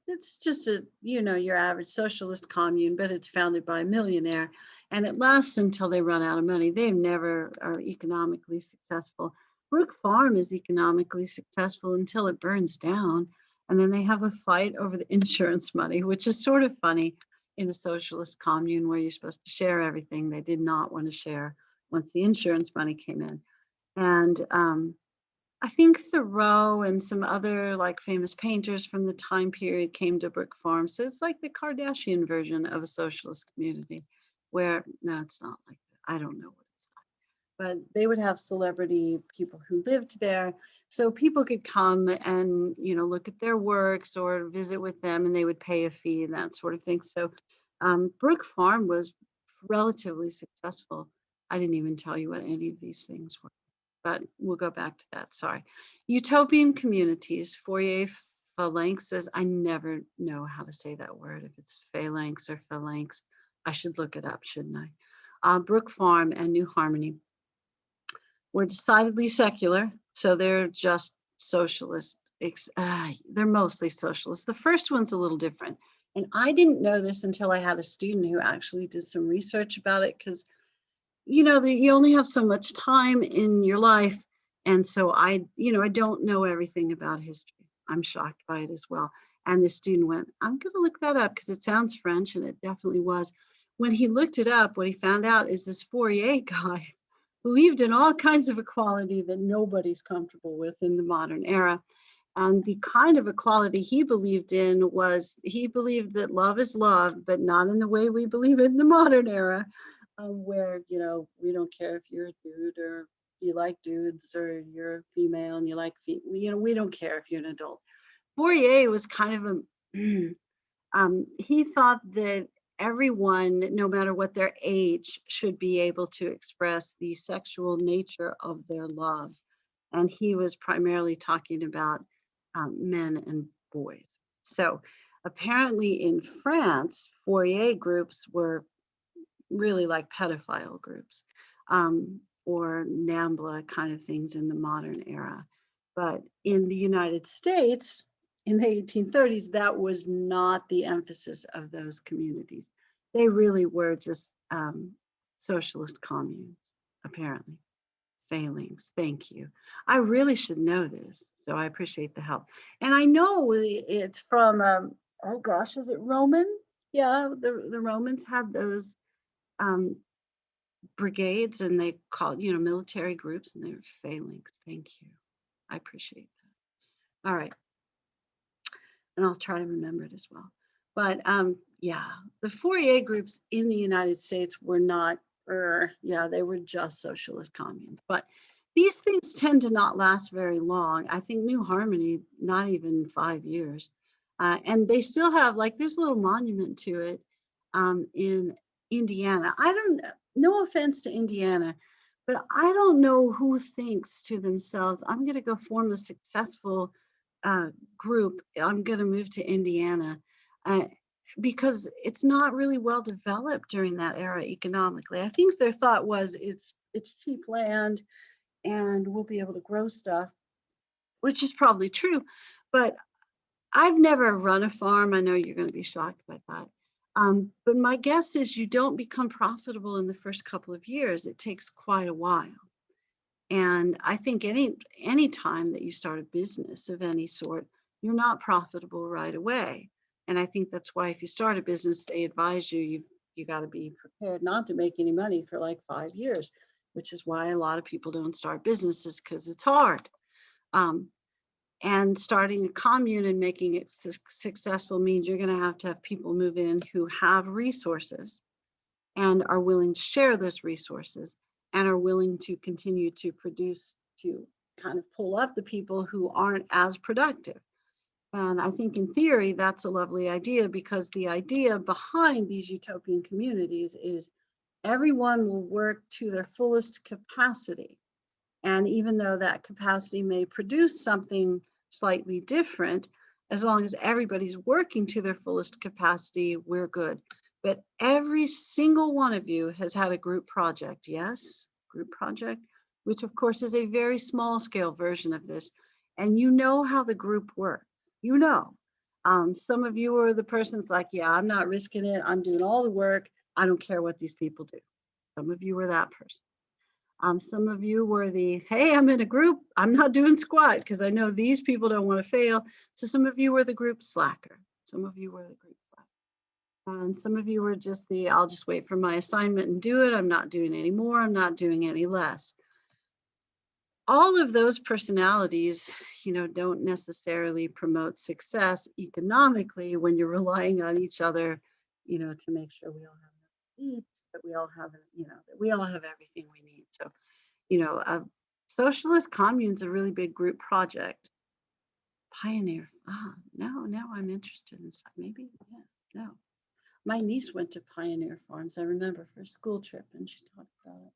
it's just your average socialist commune, but it's founded by a millionaire. and it lasts until they run out of money. They never are economically successful. Brook Farm is economically successful until it burns down, and then they have a fight over the insurance money, which is sort of funny in a socialist commune where you're supposed to share everything. They did not want to share once the insurance money came in. And I think Thoreau and some other like famous painters from the time period came to Brook Farm. So it's like the Kardashian version of a socialist community where, no, it's not like that. I don't know what it's like. But they would have celebrity people who lived there. So people could come and, look at their works or visit with them, and they would pay a fee and that sort of thing. So Brook Farm was relatively successful. I didn't even tell you what any of these things were, but we'll go back to that. Sorry. Utopian communities. Fourier Phalanx says, I never know how to say that word, if it's phalanx or phalanx. I should look it up, shouldn't I? Brook Farm and New Harmony were decidedly secular, so they're just socialist. They're mostly socialist. The first one's a little different. And I didn't know this until I had a student who actually did some research about it, because you only have so much time in your life. And so I don't know everything about history. I'm shocked by it as well. And the student went, I'm going to look that up because it sounds French, and it definitely was. When he looked it up, what he found out is this Fourier guy believed in all kinds of equality that nobody's comfortable with in the modern era. And the kind of equality he believed in was, he believed that love is love, but not in the way we believe it in the modern era, where, we don't care if you're a dude or you like dudes, or you're a female and you like, we don't care if you're an adult. Fourier was kind of he thought that everyone, no matter what their age, should be able to express the sexual nature of their love. And he was primarily talking about men and boys. So apparently in France, Fourier groups were really like pedophile groups, or NAMBLA kind of things in the modern era. But in the United States, in the 1830s, that was not the emphasis of those communities. They really were just socialist communes, apparently. Failings, thank you. I really should know this, so I appreciate the help. And I know it's from, oh gosh, is it Roman? Yeah, the Romans had those brigades, and they called, military groups, and they were phalanx. Thank you. I appreciate that. All right. And I'll try to remember it as well. But yeah, the Fourier groups in the United States were not, they were just socialist communes. But these things tend to not last very long. I think New Harmony, not even 5 years. And they still have, like, there's a little monument to it in Indiana. No offense to Indiana, but I don't know who thinks to themselves, I'm going to go form a successful group. I'm going to move to Indiana, because it's not really well developed during that era economically. I think their thought was it's cheap land and we'll be able to grow stuff, which is probably true. But I've never run a farm. I know you're going to be shocked by that. But my guess is you don't become profitable in the first couple of years. It takes quite a while. And I think any time that you start a business of any sort, you're not profitable right away. And I think that's why if you start a business, they advise you got to be prepared not to make any money for like 5 years, which is why a lot of people don't start businesses, because it's hard. And starting a commune and making it successful means you're going to have people move in who have resources and are willing to share those resources, and are willing to continue to produce, to kind of pull up the people who aren't as productive. And I think in theory, that's a lovely idea, because the idea behind these utopian communities is everyone will work to their fullest capacity. And even though that capacity may produce something slightly different, as long as everybody's working to their fullest capacity, we're good. But every single one of you has had a group project, yes? Group project, which of course is a very small scale version of this. And you know how the group works, Some of you are the person's like, yeah, I'm not risking it. I'm doing all the work. I don't care what these people do. Some of you were that person. Some of you were the, hey, I'm in a group, I'm not doing squat because I know these people don't want to fail. So some of you were the group slacker. Some of you were the group slacker. And some of you were just the, I'll just wait for my assignment and do it. I'm not doing any more. I'm not doing any less. All of those personalities, don't necessarily promote success economically when you're relying on each other, to make sure we all have enough to eat, that we all have, that we all have everything we need. So, a socialist commune's a really big group project. Pioneer, now I'm interested in stuff. Maybe, yeah, no. My niece went to Pioneer Farms, I remember, for a school trip, and she talked about it.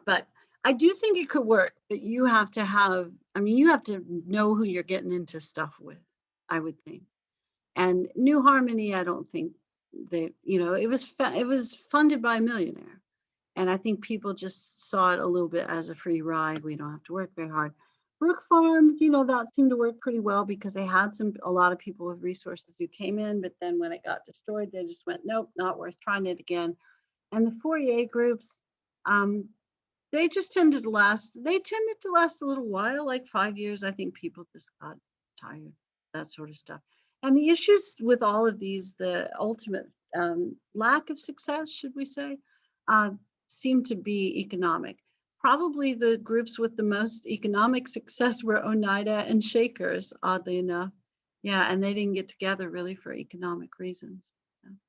But I do think it could work, but you have to have, you have to know who you're getting into stuff with, I would think. And New Harmony, I don't think they, it was funded by a millionaire. And I think people just saw it a little bit as a free ride. We don't have to work very hard. Brook Farm, that seemed to work pretty well because they had a lot of people with resources who came in, but then when it got destroyed, they just went, nope, not worth trying it again. And the Fourier groups, they tended to last a little while, like 5 years. I think people just got tired, that sort of stuff. And the issues with all of these, the ultimate lack of success, should we say, seem to be economic. Probably the groups with the most economic success were Oneida and Shakers, oddly enough. Yeah, and they didn't get together really for economic reasons.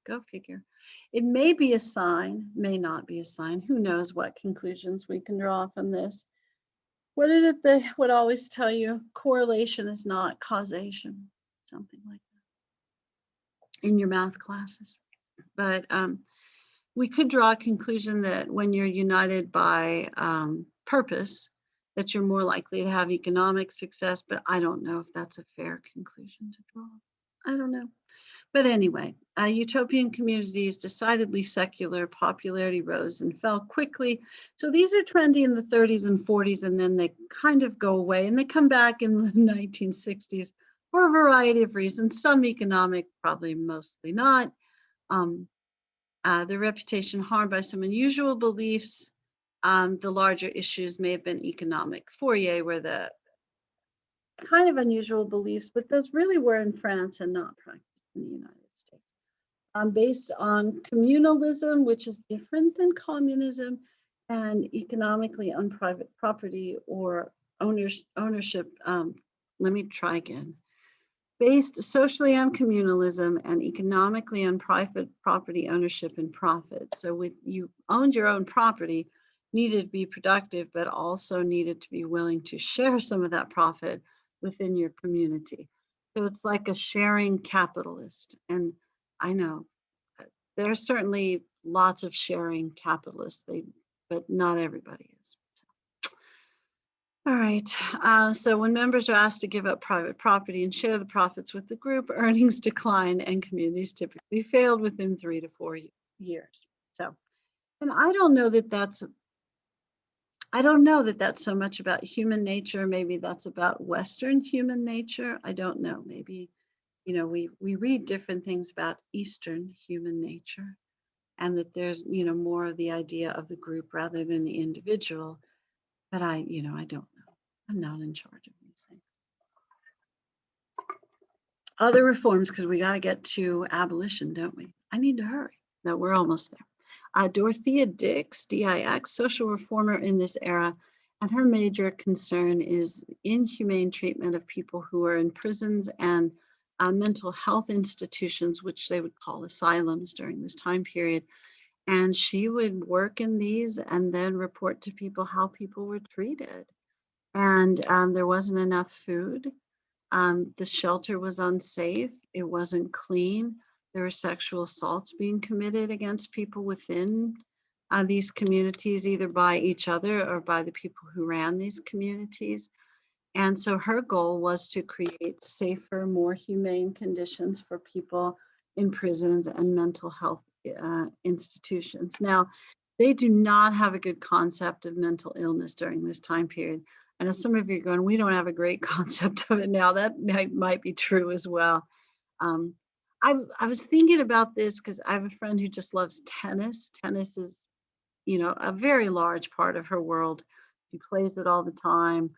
Go figure. It may be a sign, may not be a sign. Who knows what conclusions we can draw from this. What did they would always tell you? Correlation is not causation, something like that in your math classes. But we could draw a conclusion that when you're united by purpose, that you're more likely to have economic success, but I don't know if that's a fair conclusion to draw. I don't know. But anyway, utopian communities, decidedly secular, popularity rose and fell quickly. So these are trendy in the 30s and 40s, and then they kind of go away, and they come back in the 1960s for a variety of reasons, some economic, probably mostly not. Their reputation harmed by some unusual beliefs. The larger issues may have been economic. Fourier were the kind of unusual beliefs, but those really were in France and not practiced in the United States. Based on communalism, which is different than communism, and economically on private property or ownership. Let me try again. Based socially on communalism and economically on private property ownership and profit. So with you owned your own property, needed to be productive, but also needed to be willing to share some of that profit within your community. So it's like a sharing capitalist. And I know there are certainly lots of sharing capitalists, but not everybody is. All right, so when members are asked to give up private property and share the profits with the group, earnings decline and communities typically failed within 3 to 4 years. So, and I don't know that that's so much about human nature. Maybe that's about Western human nature. I don't know. Maybe, we read different things about Eastern human nature, and that there's, more of the idea of the group rather than the individual. But I don't know. I'm not in charge of these things. Other reforms, because we got to get to abolition, don't we? I need to hurry. No, we're almost there. Dorothea Dix, D-I-X, social reformer in this era, and her major concern is inhumane treatment of people who are in prisons and mental health institutions, which they would call asylums during this time period. And she would work in these and then report to people how people were treated. And there wasn't enough food. The shelter was unsafe. It wasn't clean. There were sexual assaults being committed against people within these communities, either by each other or by the people who ran these communities. And so her goal was to create safer, more humane conditions for people in prisons and mental health institutions. Now, they do not have a good concept of mental illness during this time period. I know some of you are going, we don't have a great concept of it now. That might be true as well. I was thinking about this because I have a friend who just loves tennis. Tennis is, a very large part of her world. She plays it all the time.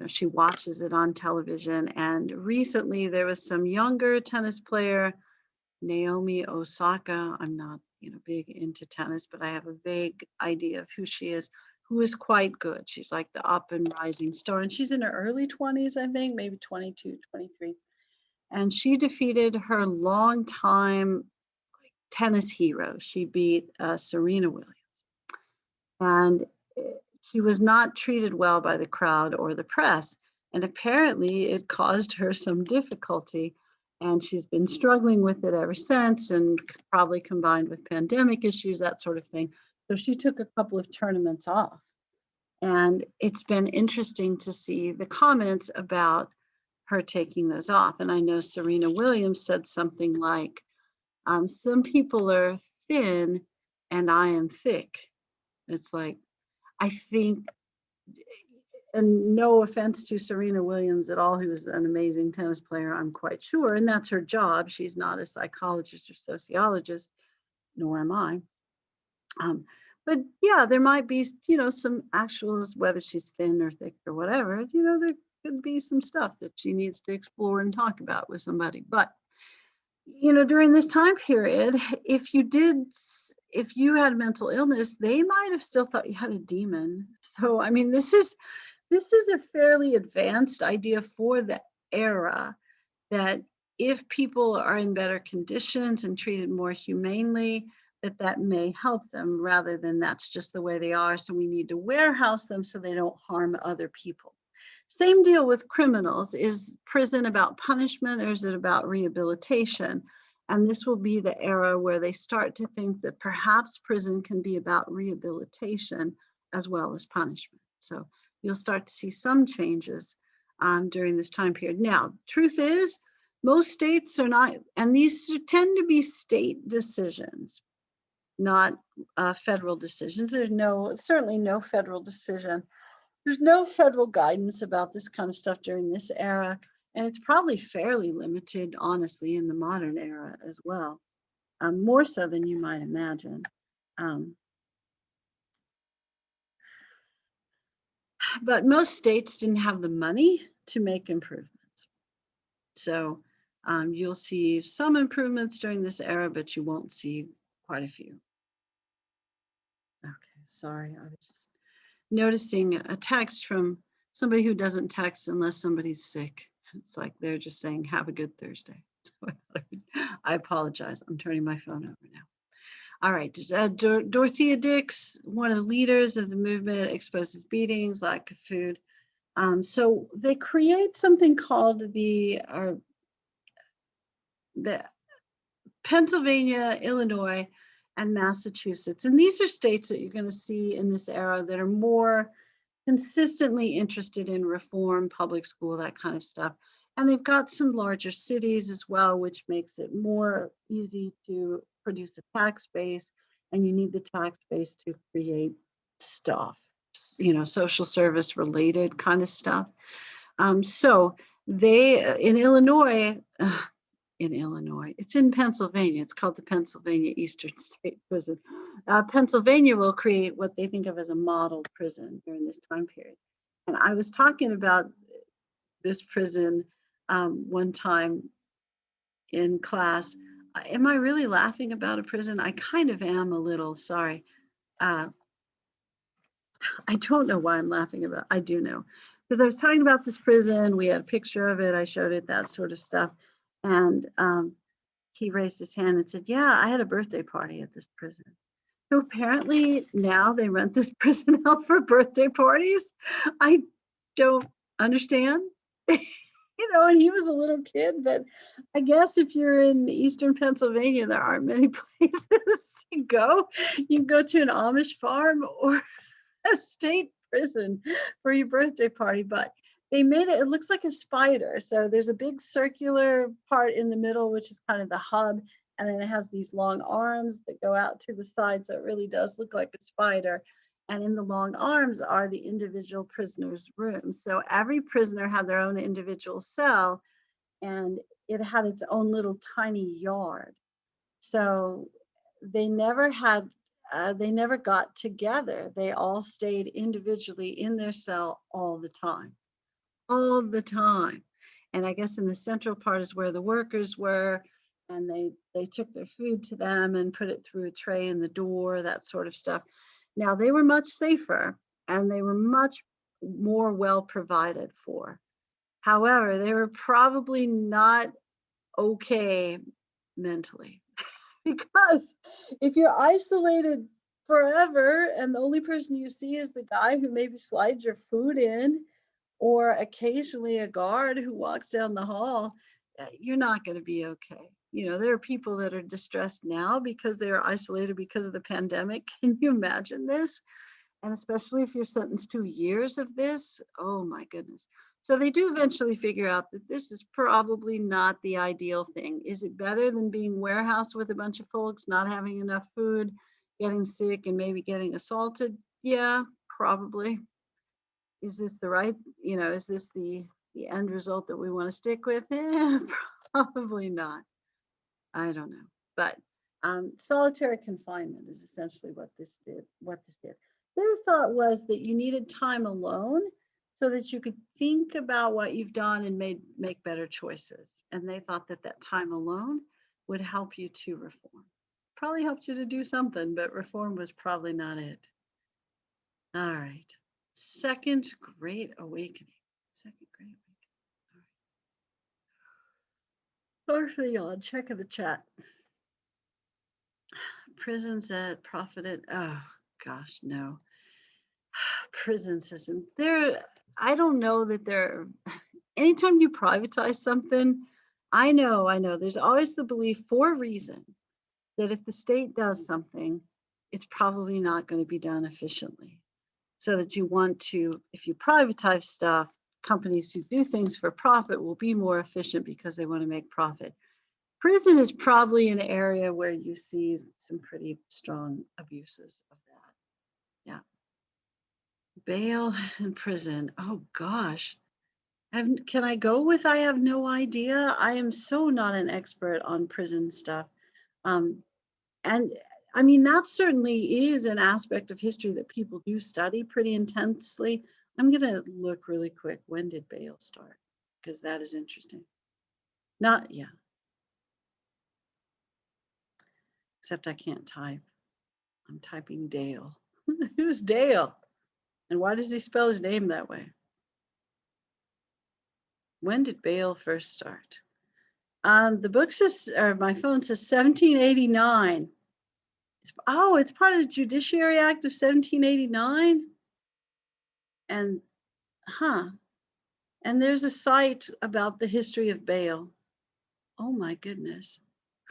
She watches it on television. And recently there was some younger tennis player, Naomi Osaka. I'm not, big into tennis, but I have a vague idea of who she is, who is quite good. She's like the up and rising star. And she's in her early 20s, I think, maybe 22, 23. And she defeated her longtime tennis hero. She beat Serena Williams. And she was not treated well by the crowd or the press. And apparently it caused her some difficulty. And she's been struggling with it ever since, and probably combined with pandemic issues, that sort of thing. So she took a couple of tournaments off. And it's been interesting to see the comments about her taking those off. And I know Serena Williams said something like, some people are thin and I am thick. It's like, I think, and no offense to Serena Williams at all, who is an amazing tennis player, I'm quite sure, and that's her job. She's not a psychologist or sociologist, nor am I. But yeah, there might be, some actual, whether she's thin or thick or whatever, there could be some stuff that she needs to explore and talk about with somebody. But, during this time period, if you had mental illness, they might have still thought you had a demon. So, I mean, this is a fairly advanced idea for the era, that if people are in better conditions and treated more humanely, that may help them, rather than that's just the way they are, so we need to warehouse them so they don't harm other people. Same deal with criminals. Is prison about punishment, or is it about rehabilitation? And this will be the era where they start to think that perhaps prison can be about rehabilitation as well as punishment. So you'll start to see some changes during this time period. Now, truth is, most states are not, and these tend to be state decisions, not federal decisions. There's certainly no federal decision. There's no federal guidance about this kind of stuff during this era, and it's probably fairly limited, honestly, in the modern era as well, more so than you might imagine. But most states didn't have the money to make improvements. So you'll see some improvements during this era, but you won't see quite a few. Okay, sorry, I was just noticing a text from somebody who doesn't text unless somebody's sick. It's like they're just saying, have a good Thursday. I apologize. I'm turning my phone over now. All right, Dorothea Dix, one of the leaders of the movement, exposes beatings, lack of food. So they create something called the Pennsylvania, Illinois, and Massachusetts. And these are states that you're going to see in this era that are more consistently interested in reform, public school, that kind of stuff. And they've got some larger cities as well, which makes it more easy to produce a tax base. And you need the tax base to create stuff, social service related kind of stuff. So they, in Illinois, it's in Pennsylvania. It's called the Pennsylvania Eastern State Prison. Pennsylvania will create what they think of as a model prison during this time period. And I was talking about this prison one time in class. Am I really laughing about a prison? I kind of am a little, sorry. I don't know why I'm laughing about, I do know. Because I was talking about this prison, we had a picture of it, I showed it, that sort of stuff. And he raised his hand and said, yeah, I had a birthday party at this prison. So apparently now they rent this prison out for birthday parties. I don't understand. And he was a little kid, but I guess if you're in Eastern Pennsylvania, there aren't many places to go. You can go to an Amish farm or a state prison for your birthday party, but they made it looks like a spider. So there's a big circular part in the middle, which is kind of the hub. And then it has these long arms that go out to the side. So it really does look like a spider. And in the long arms are the individual prisoners' rooms. So every prisoner had their own individual cell. and it had its own little tiny yard. So they never had, they never got together. They all stayed individually in their cell all the time, all the time. And I guess in the central part is where the workers were, and they took their food to them and put it through a tray in the door, that sort of stuff. Now they were much safer and they were much more well provided for. However, they were probably not okay mentally. Because if you're isolated forever and the only person you see is the guy who maybe slides your food in, or occasionally a guard who walks down the hall, you're not going to be okay. You know, there are people that are distressed now because they are isolated because of the pandemic. Can you imagine this? And especially if you're sentenced to years of this, oh my goodness. So they do eventually figure out that this is probably not the ideal thing. Is it better than being warehoused with a bunch of folks, not having enough food, getting sick, and maybe getting assaulted? Yeah, probably. Is this the right, is this the end result that we want to stick with? Probably not. I don't know. But solitary confinement is essentially what this did. Their thought was that you needed time alone so that you could think about what you've done and make better choices. And they thought that that time alone would help you to reform. Probably helped you to do something, but reform was probably not it. All right. Second Great Awakening. Second Great Awakening. All right. Partially on, check in the chat. Prisons that profited. Oh gosh, no. Prison system. I don't know that there, anytime you privatize something, I know, there's always the belief for a reason that if the state does something, it's probably not going to be done efficiently. So that you want to, if you privatize stuff, companies who do things for profit will be more efficient because they want to make profit. Prison is probably an area where you see some pretty strong abuses of that. Yeah. Bail and prison. Oh gosh. Can I go with I have no idea? I am so not an expert on prison stuff. And I mean, that certainly is an aspect of history that people do study pretty intensely. I'm going to look really quick. When did bail start? Because that is interesting. Not, yeah. Except I can't type. I'm typing Dale. Who's Dale? And why does he spell his name that way? When did bail first start? The book says, or my phone says 1789. It's part of the Judiciary Act of 1789. And, and there's a site about the history of bail. Oh my goodness.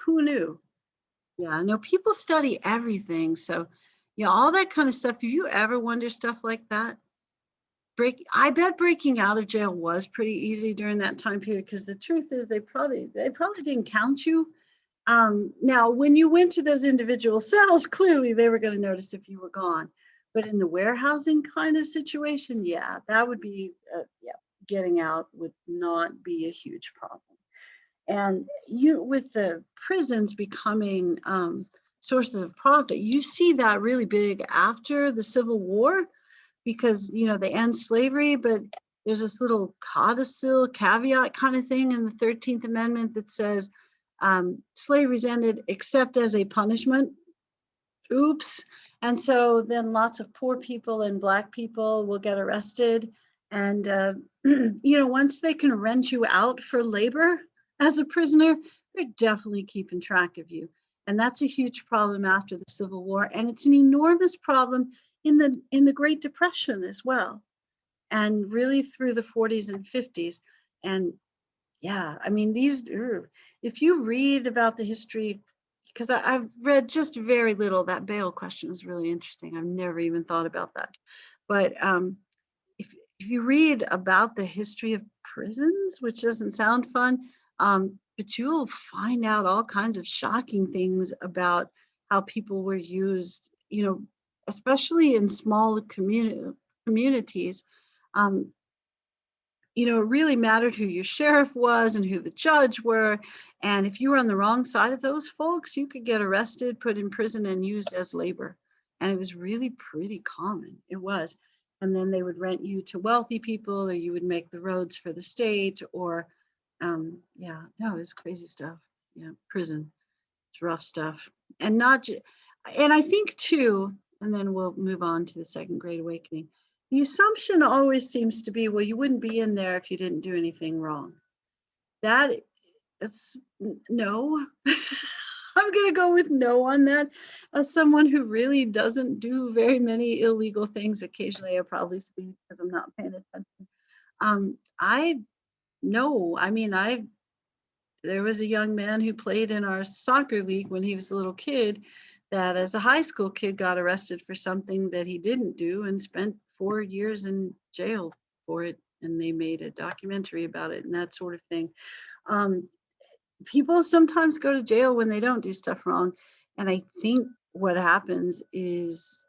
Who knew? Yeah, no, people study everything. So, all that kind of stuff. If you ever wonder stuff like that, I bet breaking out of jail was pretty easy during that time period, because the truth is they probably didn't count you. Now, when you went to those individual cells, clearly they were going to notice if you were gone. But in the warehousing kind of situation, yeah, that would be, getting out would not be a huge problem. And with the prisons becoming sources of profit, you see that really big after the Civil War, because they end slavery, but there's this little codicil caveat kind of thing in the 13th Amendment that says slavery's ended except as a punishment. Oops. And so then lots of poor people and Black people will get arrested. And, once they can rent you out for labor as a prisoner, they're definitely keeping track of you. And that's a huge problem after the Civil War. And it's an enormous problem in the Great Depression as well. And really through the 40s and 50s. And yeah, I mean, if you read about the history, because I've read just very little, that bail question is really interesting. I've never even thought about that. But if you read about the history of prisons, which doesn't sound fun, but you'll find out all kinds of shocking things about how people were used, especially in small communities. it really mattered who your sheriff was and who the judge were. And if you were on the wrong side of those folks, you could get arrested, put in prison, and used as labor. And it was really pretty common. It was. And then they would rent you to wealthy people, or you would make the roads for the state, or, yeah, no, it was crazy stuff. Yeah, prison. It's rough stuff. And and I think too, and then we'll move on to the Second Great Awakening. The assumption always seems to be, well, you wouldn't be in there if you didn't do anything wrong. That is no. I'm going to go with no on that. As someone who really doesn't do very many illegal things, occasionally I probably speed because I'm not paying attention. I no, I mean, there was a young man who played in our soccer league when he was a little kid that as a high school kid got arrested for something that he didn't do and spent 4 years in jail for it. And they made a documentary about it and that sort of thing. People sometimes go to jail when they don't do stuff wrong. And I think what happens is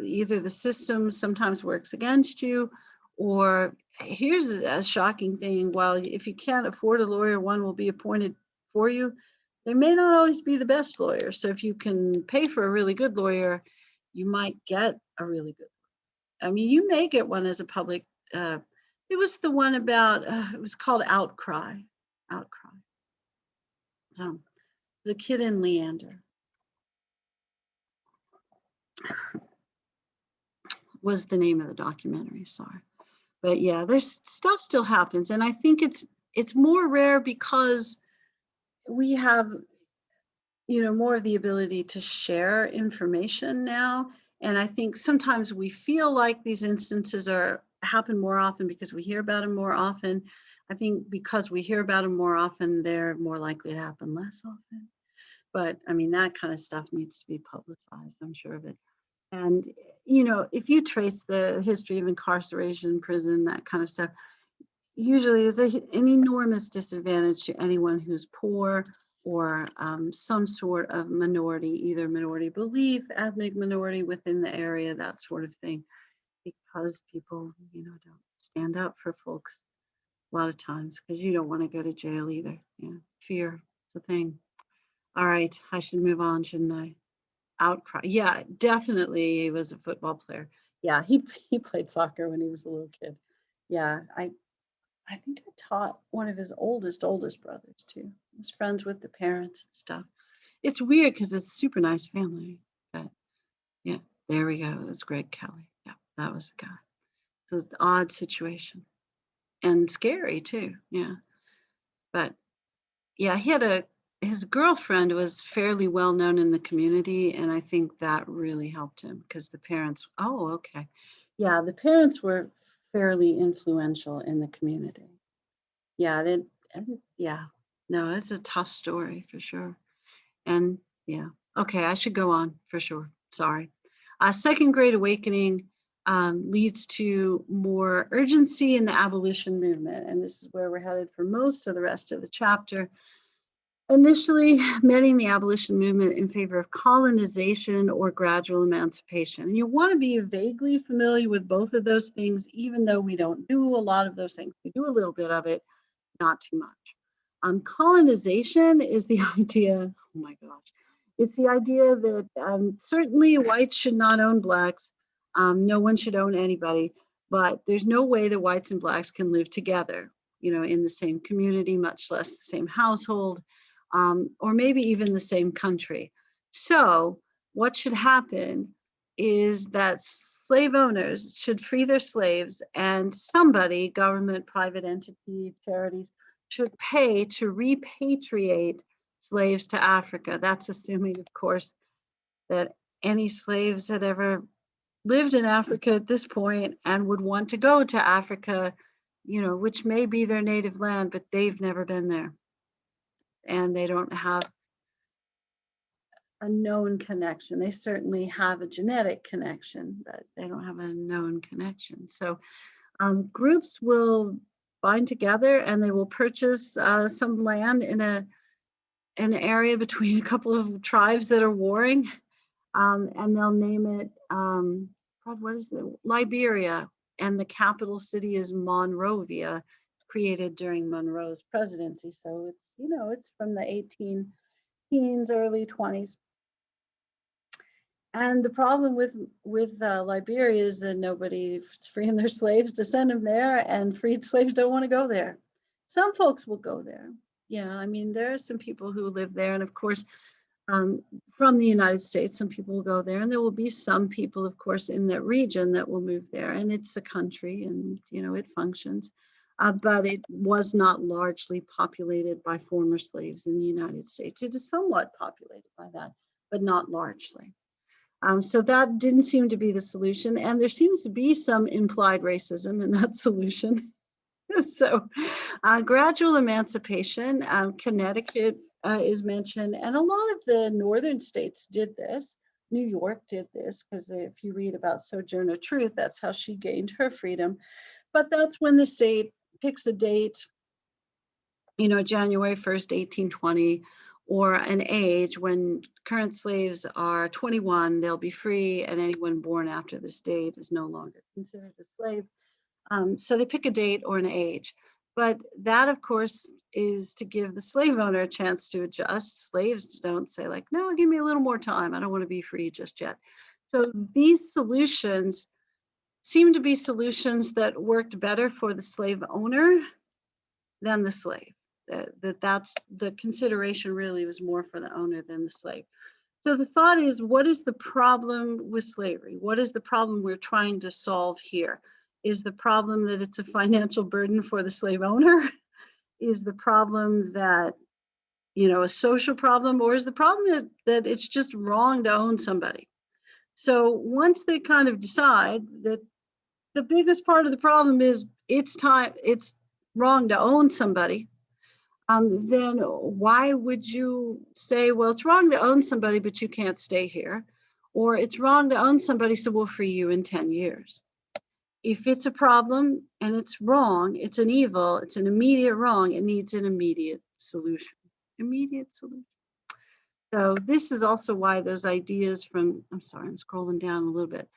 either the system sometimes works against you, or here's a shocking thing. While if you can't afford a lawyer, one will be appointed for you. They may not always be the best lawyer. So if you can pay for a really good lawyer, you might get a really good. I mean, you may get one as a public. It was the one about. It was called Outcry. Outcry. The Kid in Leander was the name of the documentary. Sorry. But yeah, there's stuff still happens. And I think it's more rare because we have, more of the ability to share information now. And I think sometimes we feel like these instances happen more often because we hear about them more often. I think because we hear about them more often, they're more likely to happen less often. But I mean, that kind of stuff needs to be publicized, I'm sure of it. And, if you trace the history of incarceration, prison, that kind of stuff, usually there's an enormous disadvantage to anyone who's poor or some sort of minority, either minority belief, ethnic minority within the area, that sort of thing, because people, don't stand up for folks a lot of times because you don't want to go to jail either. Yeah, fear is a thing. All right, I should move on, shouldn't I? Outcry. Yeah, definitely he was a football player. Yeah, he played soccer when he was a little kid. Yeah, I think I taught one of his oldest brothers too. I was friends with the parents and stuff. It's weird because it's a super nice family. But yeah, there we go. It was Greg Kelly. Yeah, that was the guy. So it's an odd situation and scary too. Yeah. But yeah, his girlfriend was fairly well known in the community, and I think that really helped him because the parents, oh, okay. Yeah, the parents were fairly influential in the community. Yeah, yeah, no, it's a tough story for sure. And yeah, okay, I should go on for sure. Sorry. Second Great Awakening leads to more urgency in the abolition movement, and this is where we're headed for most of the rest of the chapter. Initially meeting the abolition movement in favor of colonization or gradual emancipation. And you want to be vaguely familiar with both of those things, even though we don't do a lot of those things. We do a little bit of it, not too much. Colonization is the idea, oh my gosh, it's the idea that certainly whites should not own blacks. No one should own anybody, but there's no way that whites and blacks can live together, in the same community, much less the same household. Or maybe even the same country. So what should happen is that slave owners should free their slaves, and somebody, government, private entity, charities, should pay to repatriate slaves to Africa. That's assuming, of course, that any slaves had ever lived in Africa at this point and would want to go to Africa, which may be their native land, but they've never been there. And they don't have a known connection. They certainly have a genetic connection, but they don't have a known connection. So groups will bind together and they will purchase some land in an area between a couple of tribes that are warring, and they'll name it, what is it, Liberia. and the capital city is Monrovia, created during Monroe's presidency. So it's, you know, it's from the 18 teens, early 20s. And the problem with Liberia is that nobody's freeing their slaves to send them there, and freed slaves don't want to go there. Some folks will go there. Yeah, I mean, there are some people who live there, and of course, from the United States, some people will go there, and there will be some people, of course, in that region that will move there. And it's a country, and you know, it functions, but it was not largely populated by former slaves in the United States. It is somewhat populated by that, but not largely. So that didn't seem to be the solution, and there seems to be some implied racism in that solution. So gradual emancipation, Connecticut is mentioned, and a lot of the northern states did this. New York did this, because if you read about Sojourner Truth, that's how she gained her freedom. But that's when the state picks a date, you know, January 1st, 1820, or an age when current slaves are 21, they'll be free, and anyone born after this date is no longer considered a slave. So they pick a date or an age. But that, of course, is to give the slave owner a chance to adjust. Slaves don't say, like, no, give me a little more time. I don't want to be free just yet. So these solutions seem to be solutions that worked better for the slave owner than the slave. That's the consideration, really was more for the owner than the slave. So the thought is, what is the problem with slavery? What is the problem we're trying to solve here? Is the problem that it's a financial burden for the slave owner? Is the problem that, you know, a social problem, or is the problem that it's just wrong to own somebody? So once they kind of decide that the biggest part of the problem is it's wrong to own somebody, then why would you say, well, it's wrong to own somebody, but you can't stay here? Or it's wrong to own somebody, so we'll free you in 10 years. If it's a problem and it's wrong, it's an evil, it's an immediate wrong, it needs an immediate solution. Immediate solution. So this is also why those ideas from, I'm sorry, I'm scrolling down a little bit,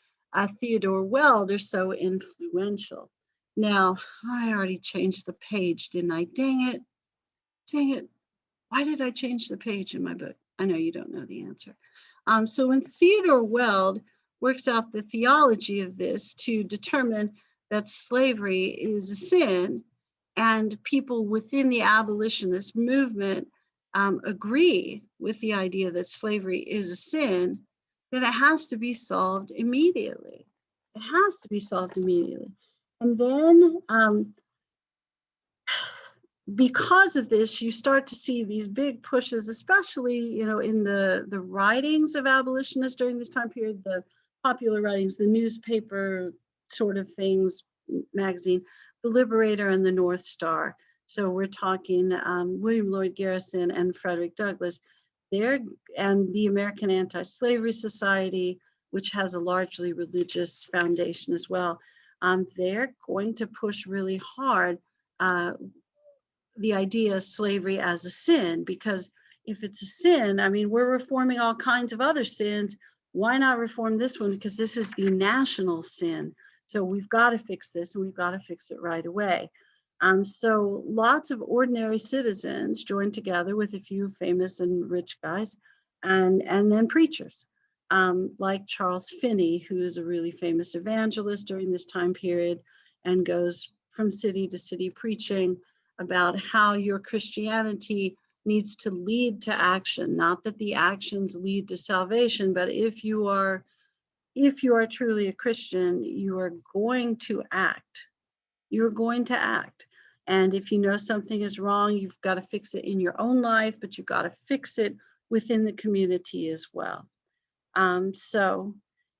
Theodore Weld are so influential. Now, I already changed the page, didn't I? Dang it. Dang it. Why did I change the page in my book? I know you don't know the answer. So when Theodore Weld works out the theology of this to determine that slavery is a sin, and people within the abolitionist movement agree with the idea that slavery is a sin, then it has to be solved immediately. It has to be solved immediately. And then because of this, you start to see these big pushes, especially, you know, in the writings of abolitionists during this time period, the popular writings, the newspaper sort of things, magazine, the Liberator and the North Star. So we're talking William Lloyd Garrison and Frederick Douglass. And the American Anti-Slavery Society, which has a largely religious foundation as well. They're going to push really hard the idea of slavery as a sin, because if it's a sin, I mean, we're reforming all kinds of other sins. Why not reform this one? Because this is the national sin. So we've got to fix this, and we've got to fix it right away. So lots of ordinary citizens joined together with a few famous and rich guys, and then preachers, like Charles Finney, who is a really famous evangelist during this time period and goes from city to city preaching about how your Christianity needs to lead to action, not that the actions lead to salvation, but if you are truly a Christian, you are going to act. You're going to act. And if you know something is wrong, you've got to fix it in your own life, but you've got to fix it within the community as well. So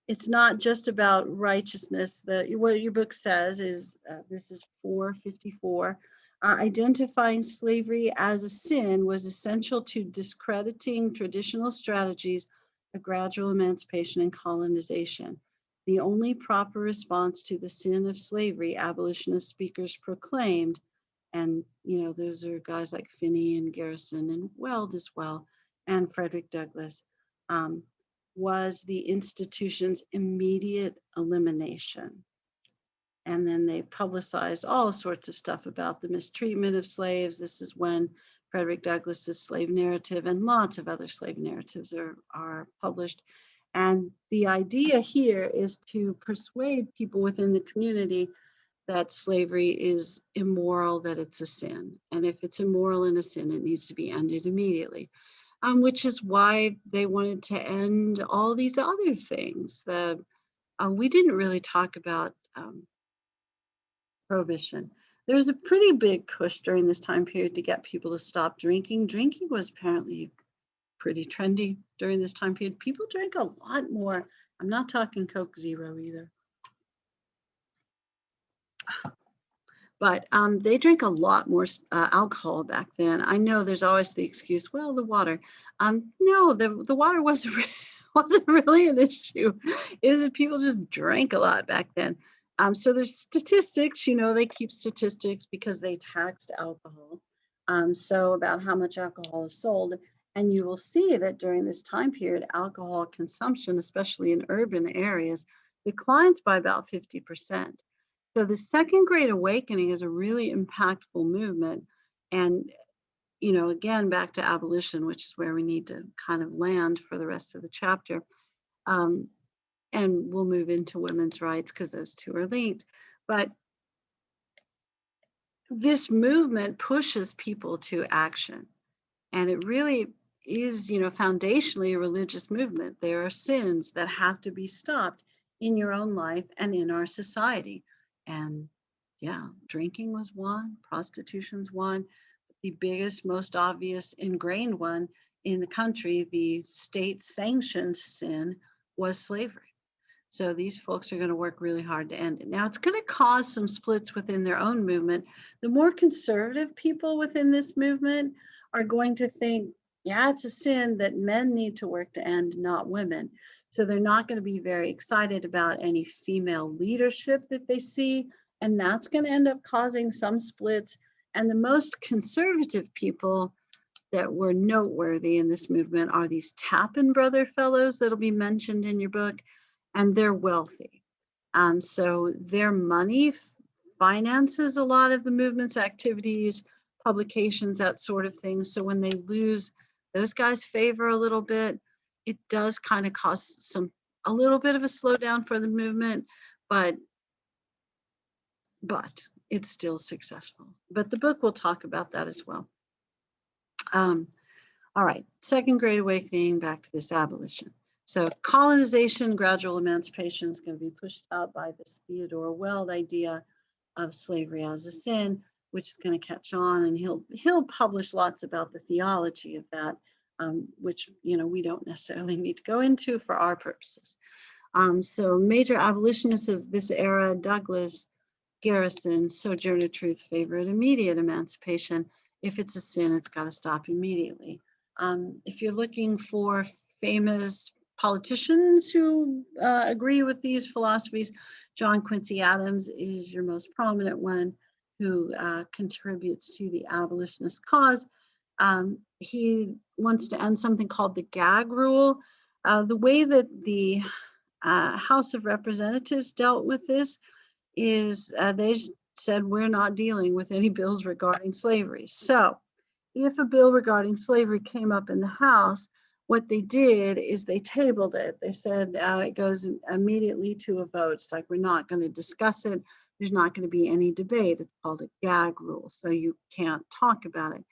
it's not just about righteousness. What your book says is, this is 454, identifying slavery as a sin was essential to discrediting traditional strategies of gradual emancipation and colonization. The only proper response to the sin of slavery, abolitionist speakers proclaimed, and you know, those are guys like Finney and Garrison and Weld as well, and Frederick Douglass, was the institution's immediate elimination. and then they publicized all sorts of stuff about the mistreatment of slaves. This is when Frederick Douglass's slave narrative and lots of other slave narratives are published. And the idea here is to persuade people within the community that slavery is immoral, that it's a sin. And if it's immoral and a sin, it needs to be ended immediately. Which is why they wanted to end all these other things. We didn't really talk about prohibition. There was a pretty big push during this time period to get people to stop drinking. Drinking was apparently pretty trendy during this time period. People drank a lot more. I'm not talking Coke Zero either. But they drink a lot more alcohol back then. I know there's always the excuse, well, the water. No, the water wasn't wasn't really an issue. Is that people just drank a lot back then. So there's statistics. They keep statistics because they taxed alcohol. So about how much alcohol is sold. And you will see that during this time period, alcohol consumption, especially in urban areas, declines by about 50%. So the Second Great Awakening is a really impactful movement. And, again, back to abolition, which is where we need to kind of land for the rest of the chapter. And we'll move into women's rights because those two are linked. But this movement pushes people to action. And it really is, foundationally a religious movement. There are sins that have to be stopped in your own life and in our society. And yeah, drinking was one, prostitution's one, the biggest, most obvious ingrained one in the country, the state sanctioned sin was slavery. So these folks are going to work really hard to end it. Now, it's going to cause some splits within their own movement. The more conservative people within this movement are going to think, yeah, it's a sin that men need to work to end, not women. So they're not going to be very excited about any female leadership that they see. And that's going to end up causing some splits. And the most conservative people that were noteworthy in this movement are these Tappan Brother fellows that'll be mentioned in your book, and they're wealthy. So their money finances a lot of the movement's activities, publications, that sort of thing. So when they lose those guys' favor a little bit, it does kind of cause a little bit of a slowdown for the movement, but it's still successful. But the book will talk about that as well. All right, Second Great Awakening, back to this abolition. So colonization, gradual emancipation is going to be pushed out by this Theodore Weld idea of slavery as a sin, which is going to catch on, and he'll publish lots about the theology of that, which we don't necessarily need to go into for our purposes. So major abolitionists of this era: Douglass, Garrison, Sojourner Truth favored immediate emancipation. If it's a sin, it's got to stop immediately. If you're looking for famous politicians who agree with these philosophies, John Quincy Adams is your most prominent one, who contributes to the abolitionist cause. He wants to end something called the gag rule. The way that the House of Representatives dealt with this is they said, we're not dealing with any bills regarding slavery. So if a bill regarding slavery came up in the House, what they did is they tabled it. They said it goes immediately to a vote. It's like, we're not going to discuss it. There's not going to be any debate. It's called a gag rule, so you can't talk about it.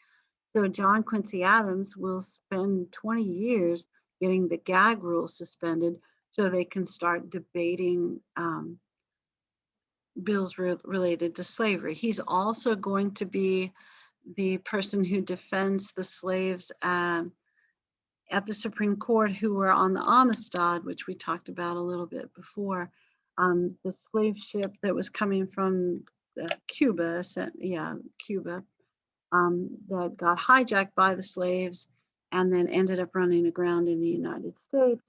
So John Quincy Adams will spend 20 years getting the gag rule suspended so they can start debating bills related to slavery. He's also going to be the person who defends the slaves at the Supreme Court who were on the Amistad, which we talked about a little bit before. The slave ship that was coming from Cuba, Cuba, that got hijacked by the slaves and then ended up running aground in the United States.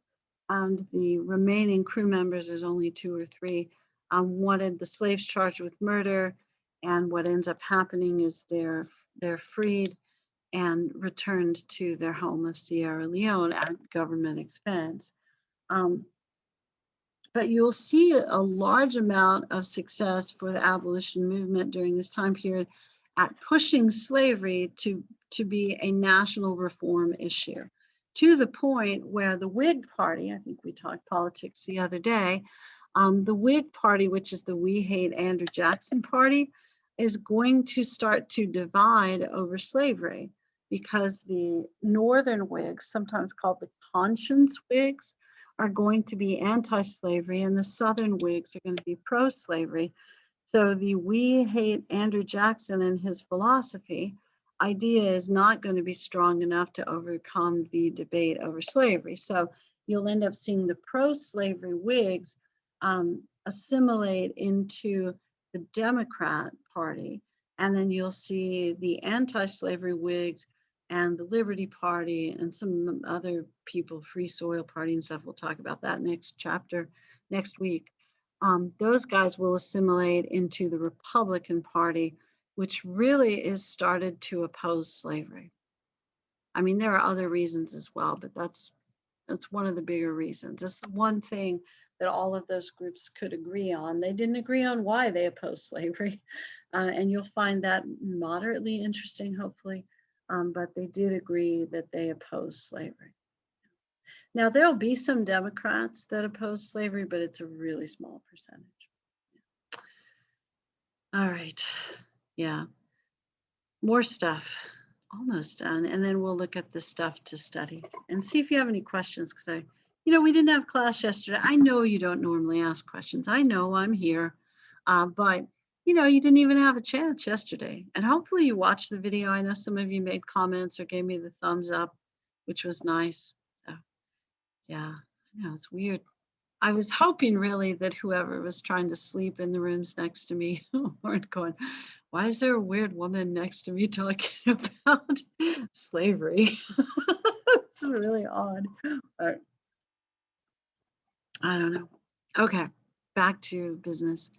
And the remaining crew members, there's only 2 or 3, wanted the slaves charged with murder. And what ends up happening is they're freed and returned to their home of Sierra Leone at government expense. But you'll see a large amount of success for the abolition movement during this time period at pushing slavery to be a national reform issue, to the point where the Whig Party, I think we talked politics the other day, the Whig Party, which is the We Hate Andrew Jackson Party, is going to start to divide over slavery, because the Northern Whigs, sometimes called the conscience Whigs, are going to be anti-slavery, and the Southern Whigs are going to be pro-slavery. So the We Hate Andrew Jackson and his philosophy idea is not going to be strong enough to overcome the debate over slavery. So you'll end up seeing the pro-slavery Whigs assimilate into the Democrat Party, and then you'll see the anti-slavery Whigs and the Liberty Party and some other people, Free Soil Party and stuff. We'll talk about that next chapter, next week. Those guys will assimilate into the Republican Party, which really is started to oppose slavery. I mean, there are other reasons as well, but that's one of the bigger reasons. It's the one thing that all of those groups could agree on. They didn't agree on why they opposed slavery, and you'll find that moderately interesting, hopefully. But they did agree that they opposed slavery. Now, there'll be some Democrats that oppose slavery, but it's a really small percentage. All right. Yeah. More stuff. Almost done. And then we'll look at the stuff to study and see if you have any questions, because we didn't have class yesterday. I know you don't normally ask questions. I know I'm here, but you didn't even have a chance yesterday. And hopefully you watched the video. I know some of you made comments or gave me the thumbs up, which was nice. So yeah, I know it's weird. I was hoping really that whoever was trying to sleep in the rooms next to me weren't going, why is there a weird woman next to me talking about slavery? It's really odd. But I don't know. Okay, back to business.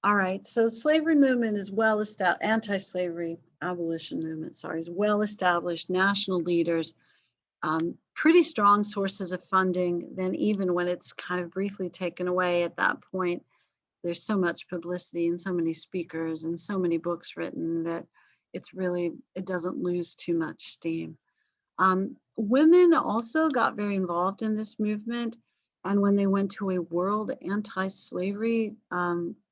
All right, so slavery movement is well-established, anti-slavery abolition movement, sorry, is well-established national leaders, pretty strong sources of funding. Then even when it's kind of briefly taken away at that point, there's so much publicity and so many speakers and so many books written that it doesn't lose too much steam. Women also got very involved in this movement. And when they went to a World Anti-Slavery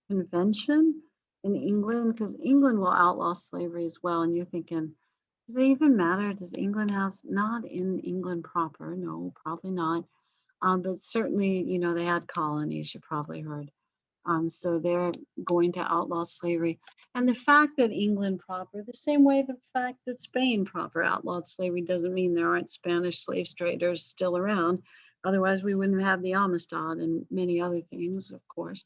Convention in England, because England will outlaw slavery as well. And you're thinking, does it even matter? Does England have, not in England proper? No, probably not. But certainly, they had colonies, you probably heard. So they're going to outlaw slavery. And the fact that England proper, the same way the fact that Spain proper outlawed slavery doesn't mean there aren't Spanish slave traders still around. Otherwise, we wouldn't have the Amistad and many other things, of course.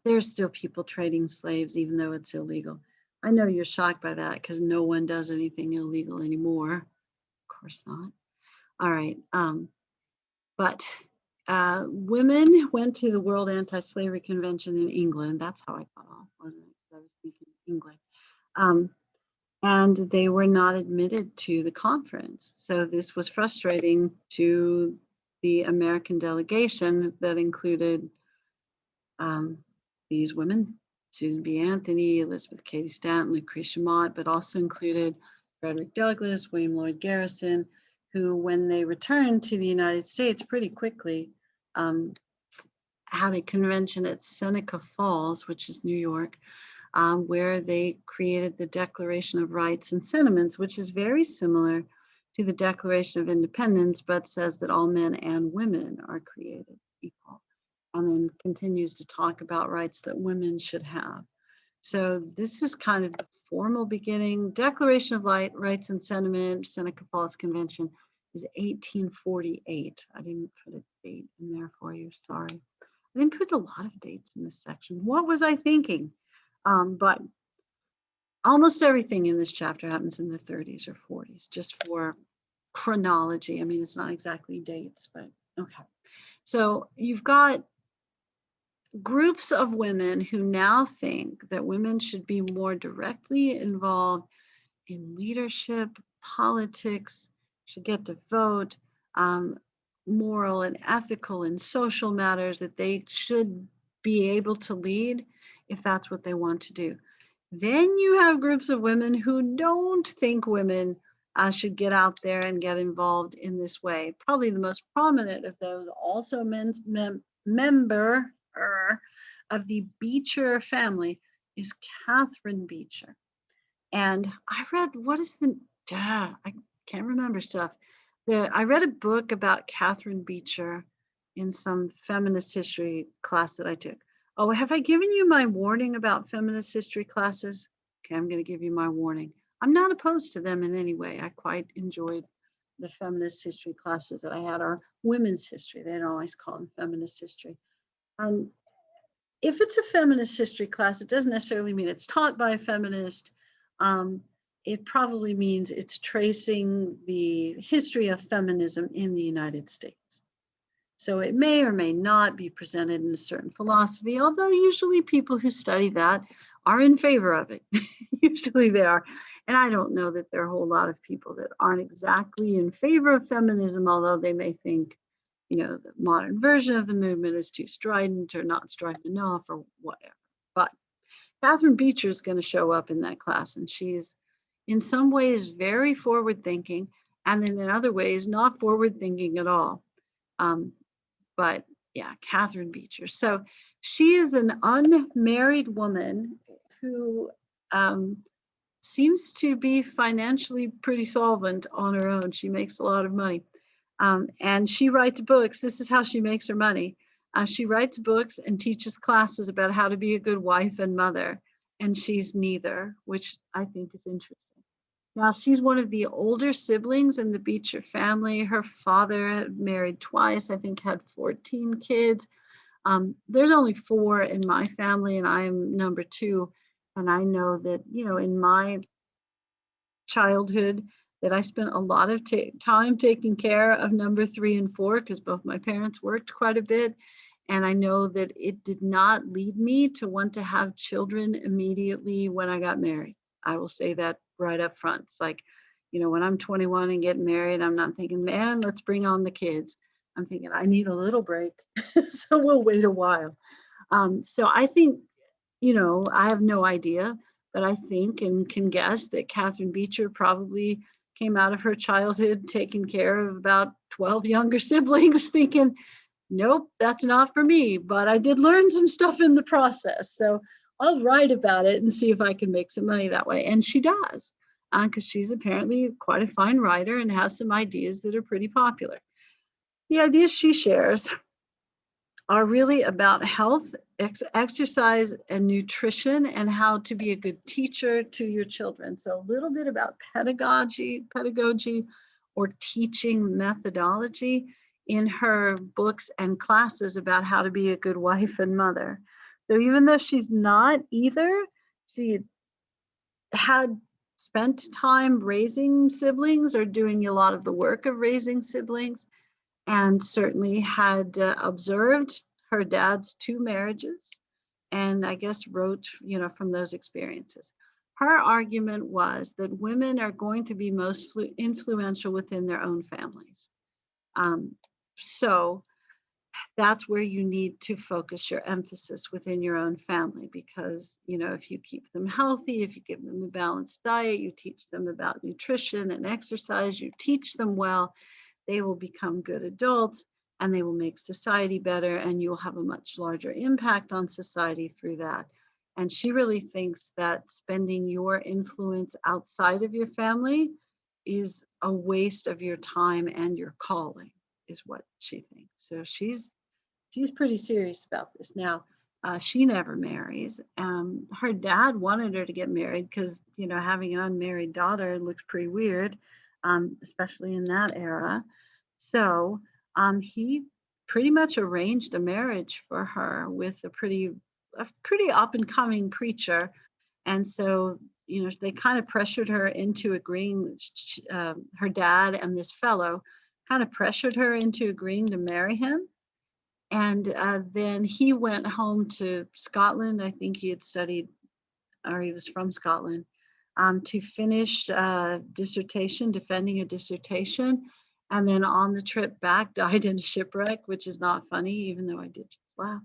There's still people trading slaves, even though it's illegal. I know you're shocked by that because no one does anything illegal anymore. Of course not. All right. But women went to the World Anti-Slavery Convention in England. That's how I got off, wasn't it? I was thinking England. And they were not admitted to the conference. So this was frustrating to the American delegation that included these women, Susan B. Anthony, Elizabeth Cady Stanton, Lucretia Mott, but also included Frederick Douglass, William Lloyd Garrison, who, when they returned to the United States pretty quickly, had a convention at Seneca Falls, which is New York, where they created the Declaration of Rights and Sentiments, which is very similar to the Declaration of Independence, but says that all men and women are created equal, and then continues to talk about rights that women should have. So this is kind of the formal beginning. Declaration of Rights and Sentiment, Seneca Falls Convention, is 1848. I didn't put a date in there for you, sorry. I didn't put a lot of dates in this section. What was I thinking? But almost everything in this chapter happens in the 30s or 40s, just for chronology. I mean, it's not exactly dates, but okay. So you've got groups of women who now think that women should be more directly involved in leadership, politics, should get to vote, moral and ethical and social matters that they should be able to lead if that's what they want to do. Then you have groups of women who don't think women should get out there and get involved in this way. Probably the most prominent of those, also member of the Beecher family, is Catherine Beecher. And I read, what is the, I can't remember stuff. I read a book about Catherine Beecher in some feminist history class that I took. Oh, have I given you my warning about feminist history classes? Okay, I'm going to give you my warning. I'm not opposed to them in any way. I quite enjoyed the feminist history classes that I had, or women's history. They don't always call them feminist history. If it's a feminist history class, it doesn't necessarily mean it's taught by a feminist. It probably means it's tracing the history of feminism in the United States. So it may or may not be presented in a certain philosophy, although usually people who study that are in favor of it. Usually they are. And I don't know that there are a whole lot of people that aren't exactly in favor of feminism, although they may think, the modern version of the movement is too strident or not strident enough or whatever. But Catherine Beecher is going to show up in that class, and she's in some ways very forward thinking, and then in other ways not forward thinking at all. But yeah, Catherine Beecher. So she is an unmarried woman who seems to be financially pretty solvent on her own. She makes a lot of money. And she writes books. This is how she makes her money. She writes books and teaches classes about how to be a good wife and mother. And she's neither, which I think is interesting. Now, she's one of the older siblings in the Beecher family. Her father had married twice, I think had 14 kids. There's only 4 in my family, and I'm number 2. And I know that, in my childhood, that I spent a lot of time taking care of number 3 and 4 because both my parents worked quite a bit. And I know that it did not lead me to want to have children immediately when I got married. I will say that right up front. It's like, when I'm 21 and getting married, I'm not thinking, man, let's bring on the kids. I'm thinking I need a little break. So we'll wait a while. So I think, I have no idea, but I think and can guess that Catherine Beecher probably came out of her childhood taking care of about 12 younger siblings, thinking, nope, that's not for me. But I did learn some stuff in the process. So I'll write about it and see if I can make some money that way. And she does, because she's apparently quite a fine writer and has some ideas that are pretty popular. The ideas she shares are really about health, exercise, and nutrition, and how to be a good teacher to your children. So a little bit about pedagogy or teaching methodology in her books and classes about how to be a good wife and mother. So even though she's not either, she had spent time raising siblings or doing a lot of the work of raising siblings, and certainly had observed her dad's 2 marriages, and I guess wrote, from those experiences. Her argument was that women are going to be most influential within their own families. So that's where you need to focus your emphasis within your own family, because, if you keep them healthy, if you give them a balanced diet, you teach them about nutrition and exercise, you teach them well, they will become good adults and they will make society better, and you'll have a much larger impact on society through that. And she really thinks that spending your influence outside of your family is a waste of your time and your calling, is what she thinks. So she's pretty serious about this. Now, she never marries. Her dad wanted her to get married because, having an unmarried daughter looks pretty weird, especially in that era. So he pretty much arranged a marriage for her with a pretty up and coming preacher. And so, they kind of pressured her into agreeing. Her dad and this fellow kind of pressured her into agreeing to marry him. And then he went home to Scotland. I think he had studied, or he was from Scotland, to finish defending a dissertation. and then on the trip back died in a shipwreck, which is not funny, even though I did just laugh.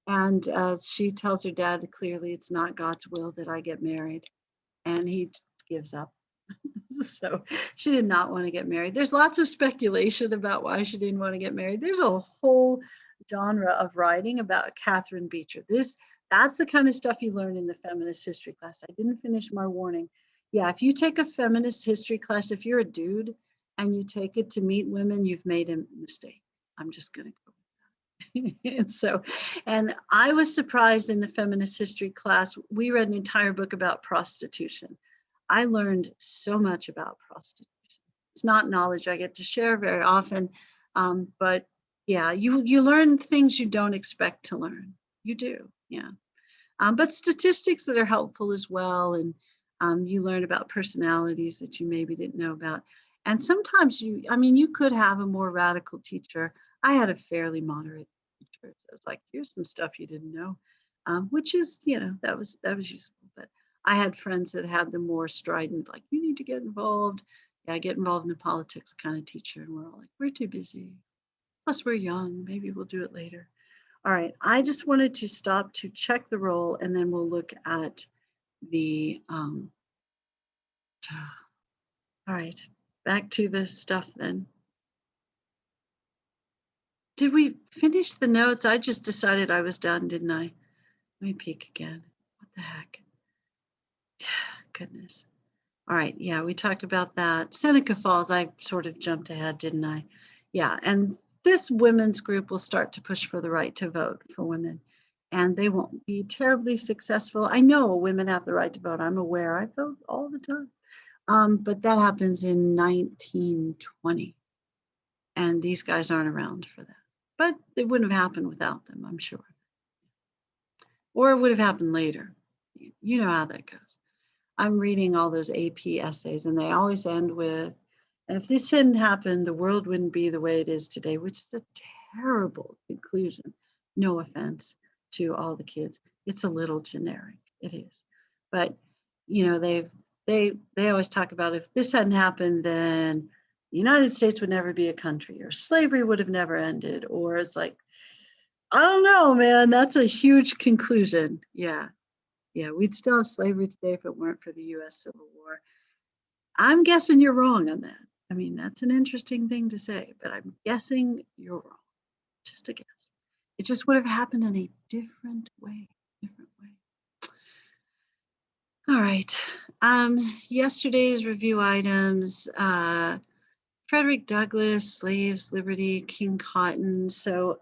And she tells her dad clearly it's not God's will that I get married, and he gives up. So she did not want to get married. There's lots of speculation about why she didn't want to get married. There's a whole genre of writing about Catherine Beecher. That's the kind of stuff you learn in the feminist history class. I didn't finish my warning. Yeah, if you take a feminist history class, if you're a dude and you take it to meet women, you've made a mistake. I'm just going to go with that. And I was surprised in the feminist history class. We read an entire book about prostitution. I learned so much about prostitution. It's not knowledge I get to share very often, but yeah, you learn things you don't expect to learn. You do, yeah. But statistics that are helpful as well, and you learn about personalities that you maybe didn't know about. And sometimes you could have a more radical teacher. I had a fairly moderate teacher. So it's like, here's some stuff you didn't know, which is, that was useful. But I had friends that had the more strident, like, you need to get involved. Yeah, get involved in politics kind of teacher. And we're all like, we're too busy. Plus, we're young. Maybe we'll do it later. All right. I just wanted to stop to check the roll, and then we'll look at the. All right. Back to this stuff then. Did we finish the notes? I just decided I was done, didn't I? Let me peek again. What the heck? Goodness. All right. Yeah, we talked about that. Seneca Falls, I sort of jumped ahead, didn't I? Yeah. And this women's group will start to push for the right to vote for women. And they won't be terribly successful. I know women have the right to vote. I'm aware. I vote all the time. But that happens in 1920. And these guys aren't around for that. But it wouldn't have happened without them, I'm sure. Or it would have happened later. You know how that goes. I'm reading all those AP essays, and they always end with, and if this hadn't happened, the world wouldn't be the way it is today, which is a terrible conclusion. No offense to all the kids. It's a little generic. It is. But, they always talk about, if this hadn't happened, then the United States would never be a country, or slavery would have never ended, or it's like, I don't know, man, that's a huge conclusion. Yeah. Yeah, we'd still have slavery today if it weren't for the US Civil War. I'm guessing you're wrong on that. I mean, that's an interesting thing to say, but I'm guessing you're wrong. Just a guess. It just would have happened in a different way. All right. Yesterday's review items, Frederick Douglass, Slaves, Liberty, King Cotton. So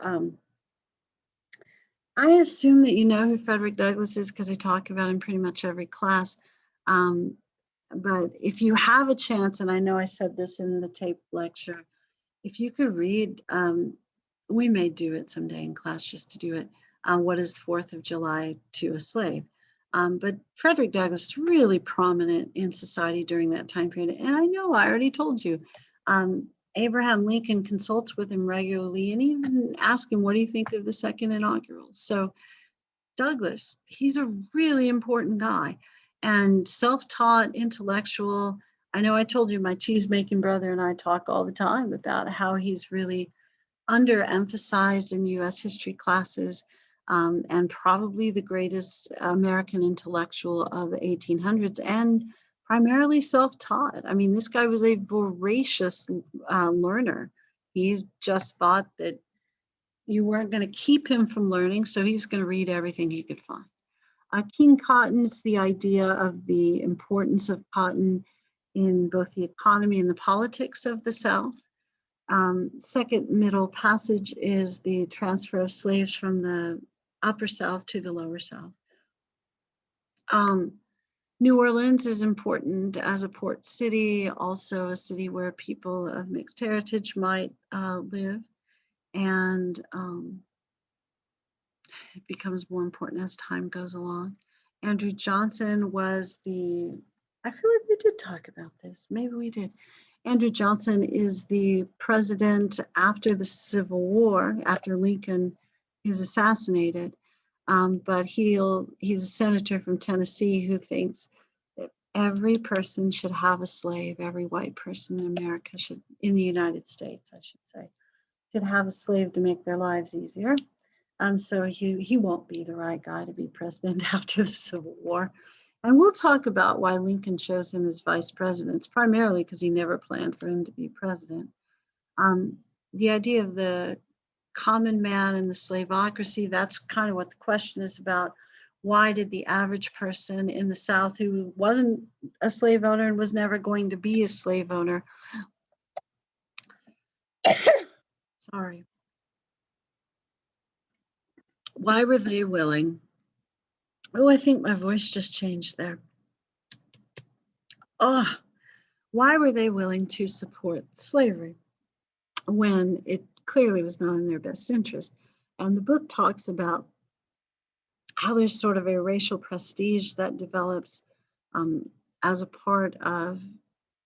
I assume that you know who Frederick Douglass is because I talk about him pretty much every class. But if you have a chance, and I know I said this in the tape lecture, if you could read, we may do it someday in class just to do it, what is 4th of July to a slave? But Frederick Douglass is really prominent in society during that time period. And I know I already told you, Abraham Lincoln consults with him regularly and even asks him, what do you think of the second inaugural? So Douglass, he's a really important guy and self-taught, intellectual. I know I told you my cheese-making brother and I talk all the time about how he's really underemphasized in US history classes, and probably the greatest American intellectual of the 1800s, and primarily self-taught. I mean, this guy was a voracious learner. He just thought that you weren't going to keep him from learning, so he was going to read everything he could find. King Cotton is the idea of the importance of cotton in both the economy and the politics of the South. Second middle passage is the transfer of slaves from the upper South to the lower South. New Orleans is important as a port city, also a city where people of mixed heritage might live. And it becomes more important as time goes along. Andrew Johnson was I feel like we did talk about this. Maybe we did. Andrew Johnson is the president after the Civil War, after Lincoln is assassinated. But he's a senator from Tennessee who thinks that every person should have a slave. Every white person in America should, in the United States, I should say, should have a slave to make their lives easier. So he won't be the right guy to be president after the Civil War. And we'll talk about why Lincoln chose him as vice president. It's primarily because he never planned for him to be president. The idea of the common man and the slaveocracy, that's kind of what the question is about. Why did the average person in the South who wasn't a slave owner and was never going to be a slave owner, sorry, why were they willing? Oh, I think my voice just changed there. Oh, why were they willing to support slavery when it clearly was not in their best interest? And the book talks about how there's sort of a racial prestige that develops as a part of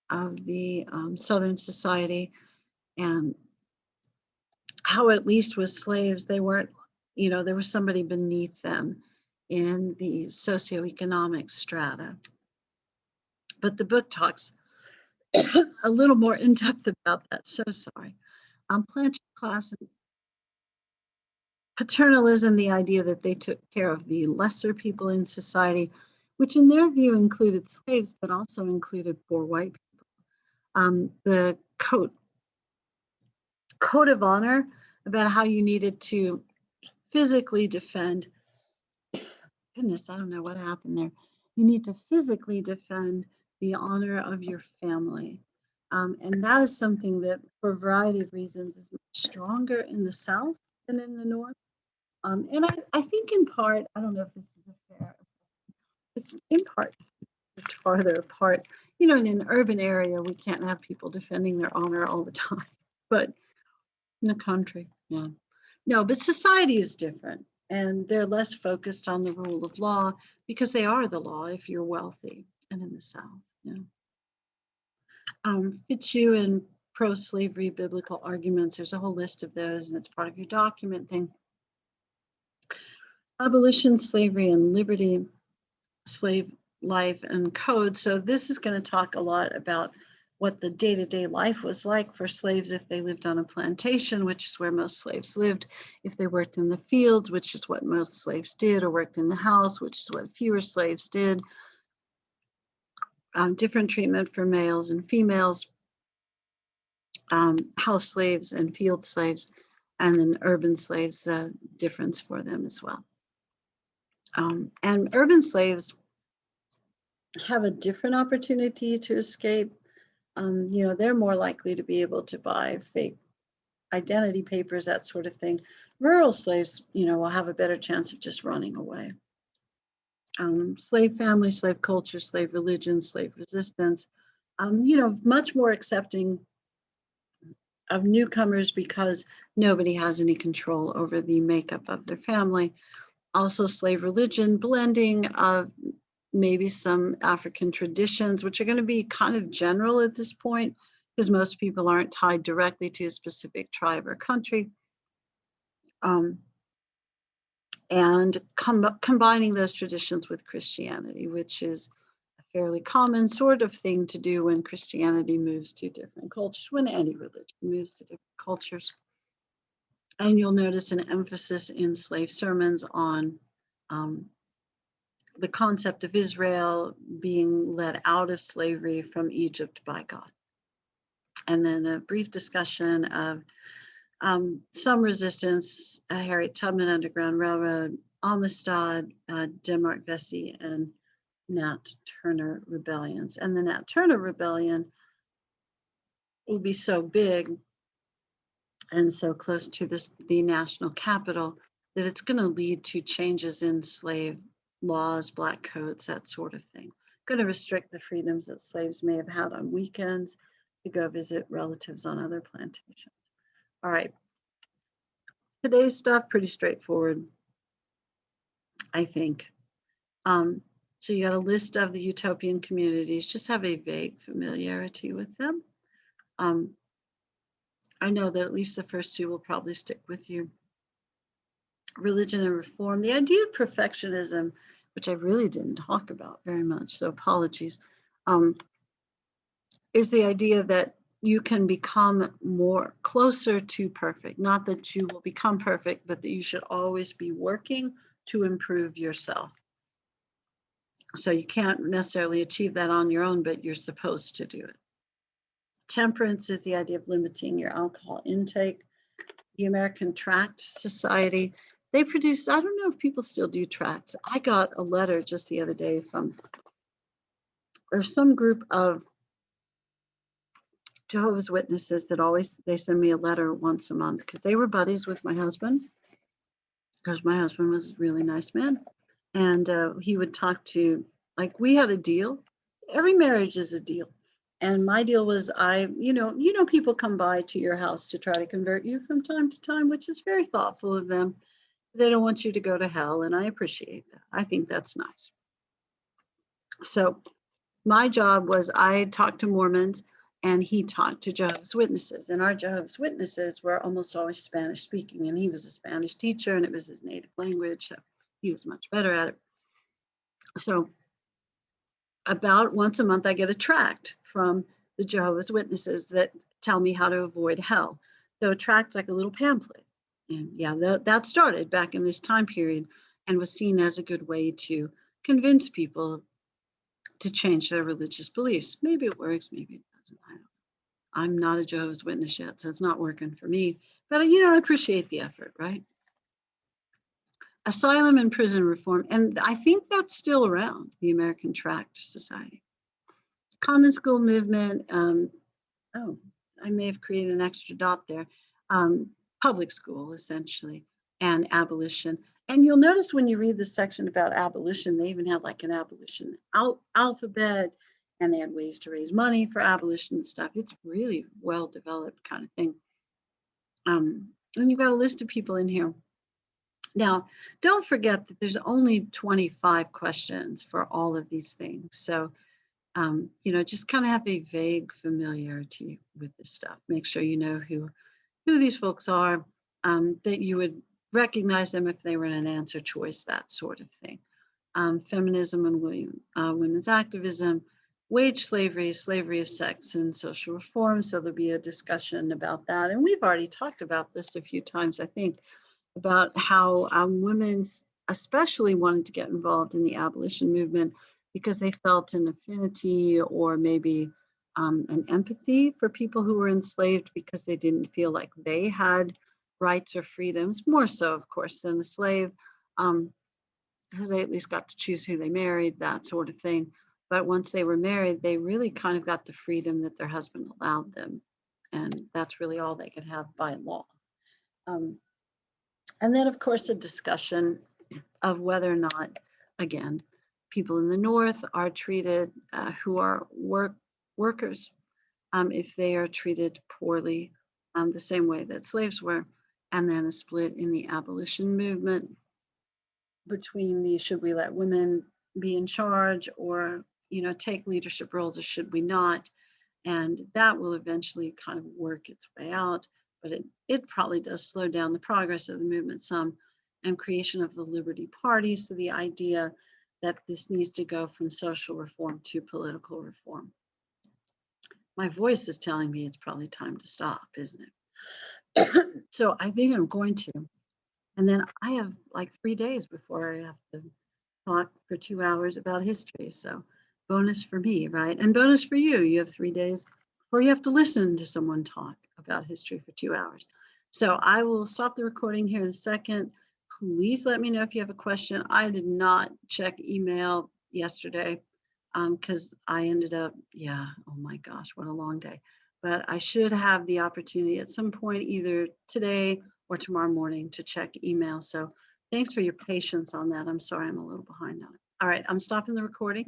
the Southern society, and how, at least with slaves, they weren't, there was somebody beneath them in the socioeconomic strata. But the book talks a little more in depth about that. So sorry. Plantation class and paternalism, the idea that they took care of the lesser people in society, which in their view included slaves, but also included poor white people. The code of honor about how you needed to physically defend, goodness, I don't know what happened there. You need to physically defend the honor of your family. And that is something that, for a variety of reasons, is much stronger in the South than in the North. And I think in part, I don't know if this is a fair assessment, it's in part farther apart. In an urban area, we can't have people defending their honor all the time, but in the country, yeah. No, but society is different, and they're less focused on the rule of law because they are the law if you're wealthy, and in the South, yeah. Fitzhugh and pro-slavery biblical arguments, there's a whole list of those, and it's part of your document thing. Abolition, slavery, and liberty, slave life and code. So this is going to talk a lot about what the day-to-day life was like for slaves if they lived on a plantation, which is where most slaves lived, if they worked in the fields, which is what most slaves did, or worked in the house, which is what fewer slaves did. Different treatment for males and females, house slaves and field slaves, and then urban slaves, difference for them as well. And urban slaves have a different opportunity to escape. They're more likely to be able to buy fake identity papers, that sort of thing. Rural slaves, will have a better chance of just running away. Slave family, slave culture, slave religion, slave resistance, much more accepting of newcomers because nobody has any control over the makeup of their family. Also, slave religion, blending of maybe some African traditions, which are going to be kind of general at this point, because most people aren't tied directly to a specific tribe or country. And combining those traditions with Christianity, which is a fairly common sort of thing to do when Christianity moves to different cultures, when any religion moves to different cultures. And you'll notice an emphasis in slave sermons on the concept of Israel being led out of slavery from Egypt by God. And then a brief discussion of some resistance, Harriet Tubman Underground Railroad, Amistad, Denmark Vesey, and Nat Turner rebellions. And the Nat Turner rebellion will be so big and so close to the national capital that it's going to lead to changes in slave laws, black codes, that sort of thing. Going to restrict the freedoms that slaves may have had on weekends to go visit relatives on other plantations. All right. Today's stuff, pretty straightforward, I think. So you got a list of the utopian communities, just have a vague familiarity with them. I know that at least the first two will probably stick with you. Religion and reform, the idea of perfectionism, which I really didn't talk about very much, so apologies. is the idea that you can become more closer to perfect. Not that you will become perfect, but that you should always be working to improve yourself. So you can't necessarily achieve that on your own, but you're supposed to do it. Temperance is the idea of limiting your alcohol intake. The American Tract Society, they produce, I don't know if people still do tracts. I got a letter just the other day from, there's some group of Jehovah's Witnesses that always, they send me a letter once a month because they were buddies with my husband, because my husband was a really nice man. And he would talk to, like, we had a deal. Every marriage is a deal. And my deal was, you know, people come by to your house to try to convert you from time to time, which is very thoughtful of them. They don't want you to go to hell, and I appreciate that. I think that's nice. So my job was, I talked to Mormons and he talked to Jehovah's Witnesses, and our Jehovah's Witnesses were almost always Spanish speaking, and he was a Spanish teacher and it was his native language, so he was much better at it. So about once a month I get a tract from the Jehovah's Witnesses that tell me how to avoid hell. So a tract, like a little pamphlet. And yeah, that started back in this time period and was seen as a good way to convince people to change their religious beliefs. Maybe it works, maybe it doesn't. I don't know. I'm not a Jehovah's Witness yet, so it's not working for me. But you know, I appreciate the effort, right? Asylum and prison reform, and I think that's still around, the American Tract Society. Common school movement, oh, I may have created an extra dot there. Public school, essentially, and abolition. And you'll notice when you read the section about abolition, they even had like an abolition alphabet, and they had ways to raise money for abolition stuff. It's really well developed kind of thing. And you've got a list of people in here. Now, don't forget that there's only 25 questions for all of these things. So, you know, just kind of have a vague familiarity with this stuff. Make sure you know who these folks are, that you would recognize them if they were in an answer choice, that sort of thing. Feminism and women's activism, wage slavery, slavery of sex, and social reform. So there'll be a discussion about that. And we've already talked about this a few times, I think, about how women's especially wanted to get involved in the abolition movement because they felt an affinity or maybe an empathy for people who were enslaved because they didn't feel like they had rights or freedoms, more so, of course, than a slave, because they at least got to choose who they married, that sort of thing. But once they were married, they really kind of got the freedom that their husband allowed them. And that's really all they could have by law. And then, of course, a discussion of whether or not, again, people in the North are treated, who are workers, if they are treated poorly, the same way that slaves were. And then a split in the abolition movement between the should we let women be in charge or, you know, take leadership roles or should we not? And that will eventually kind of work its way out. But it probably does slow down the progress of the movement some, and creation of the Liberty Party. So the idea that this needs to go from social reform to political reform. My voice is telling me it's probably time to stop, isn't it? So I think I'm going to. And then I have like 3 days before I have to talk for 2 hours about history. So bonus for me, right? And bonus for you. You have 3 days before you have to listen to someone talk about history for 2 hours. So I will stop the recording here in a second. Please let me know if you have a question. I did not check email yesterday because I ended up, yeah, oh my gosh, what a long day. But I should have the opportunity at some point, either today or tomorrow morning, to check email. So thanks for your patience on that. I'm sorry I'm a little behind on it. All right, I'm stopping the recording.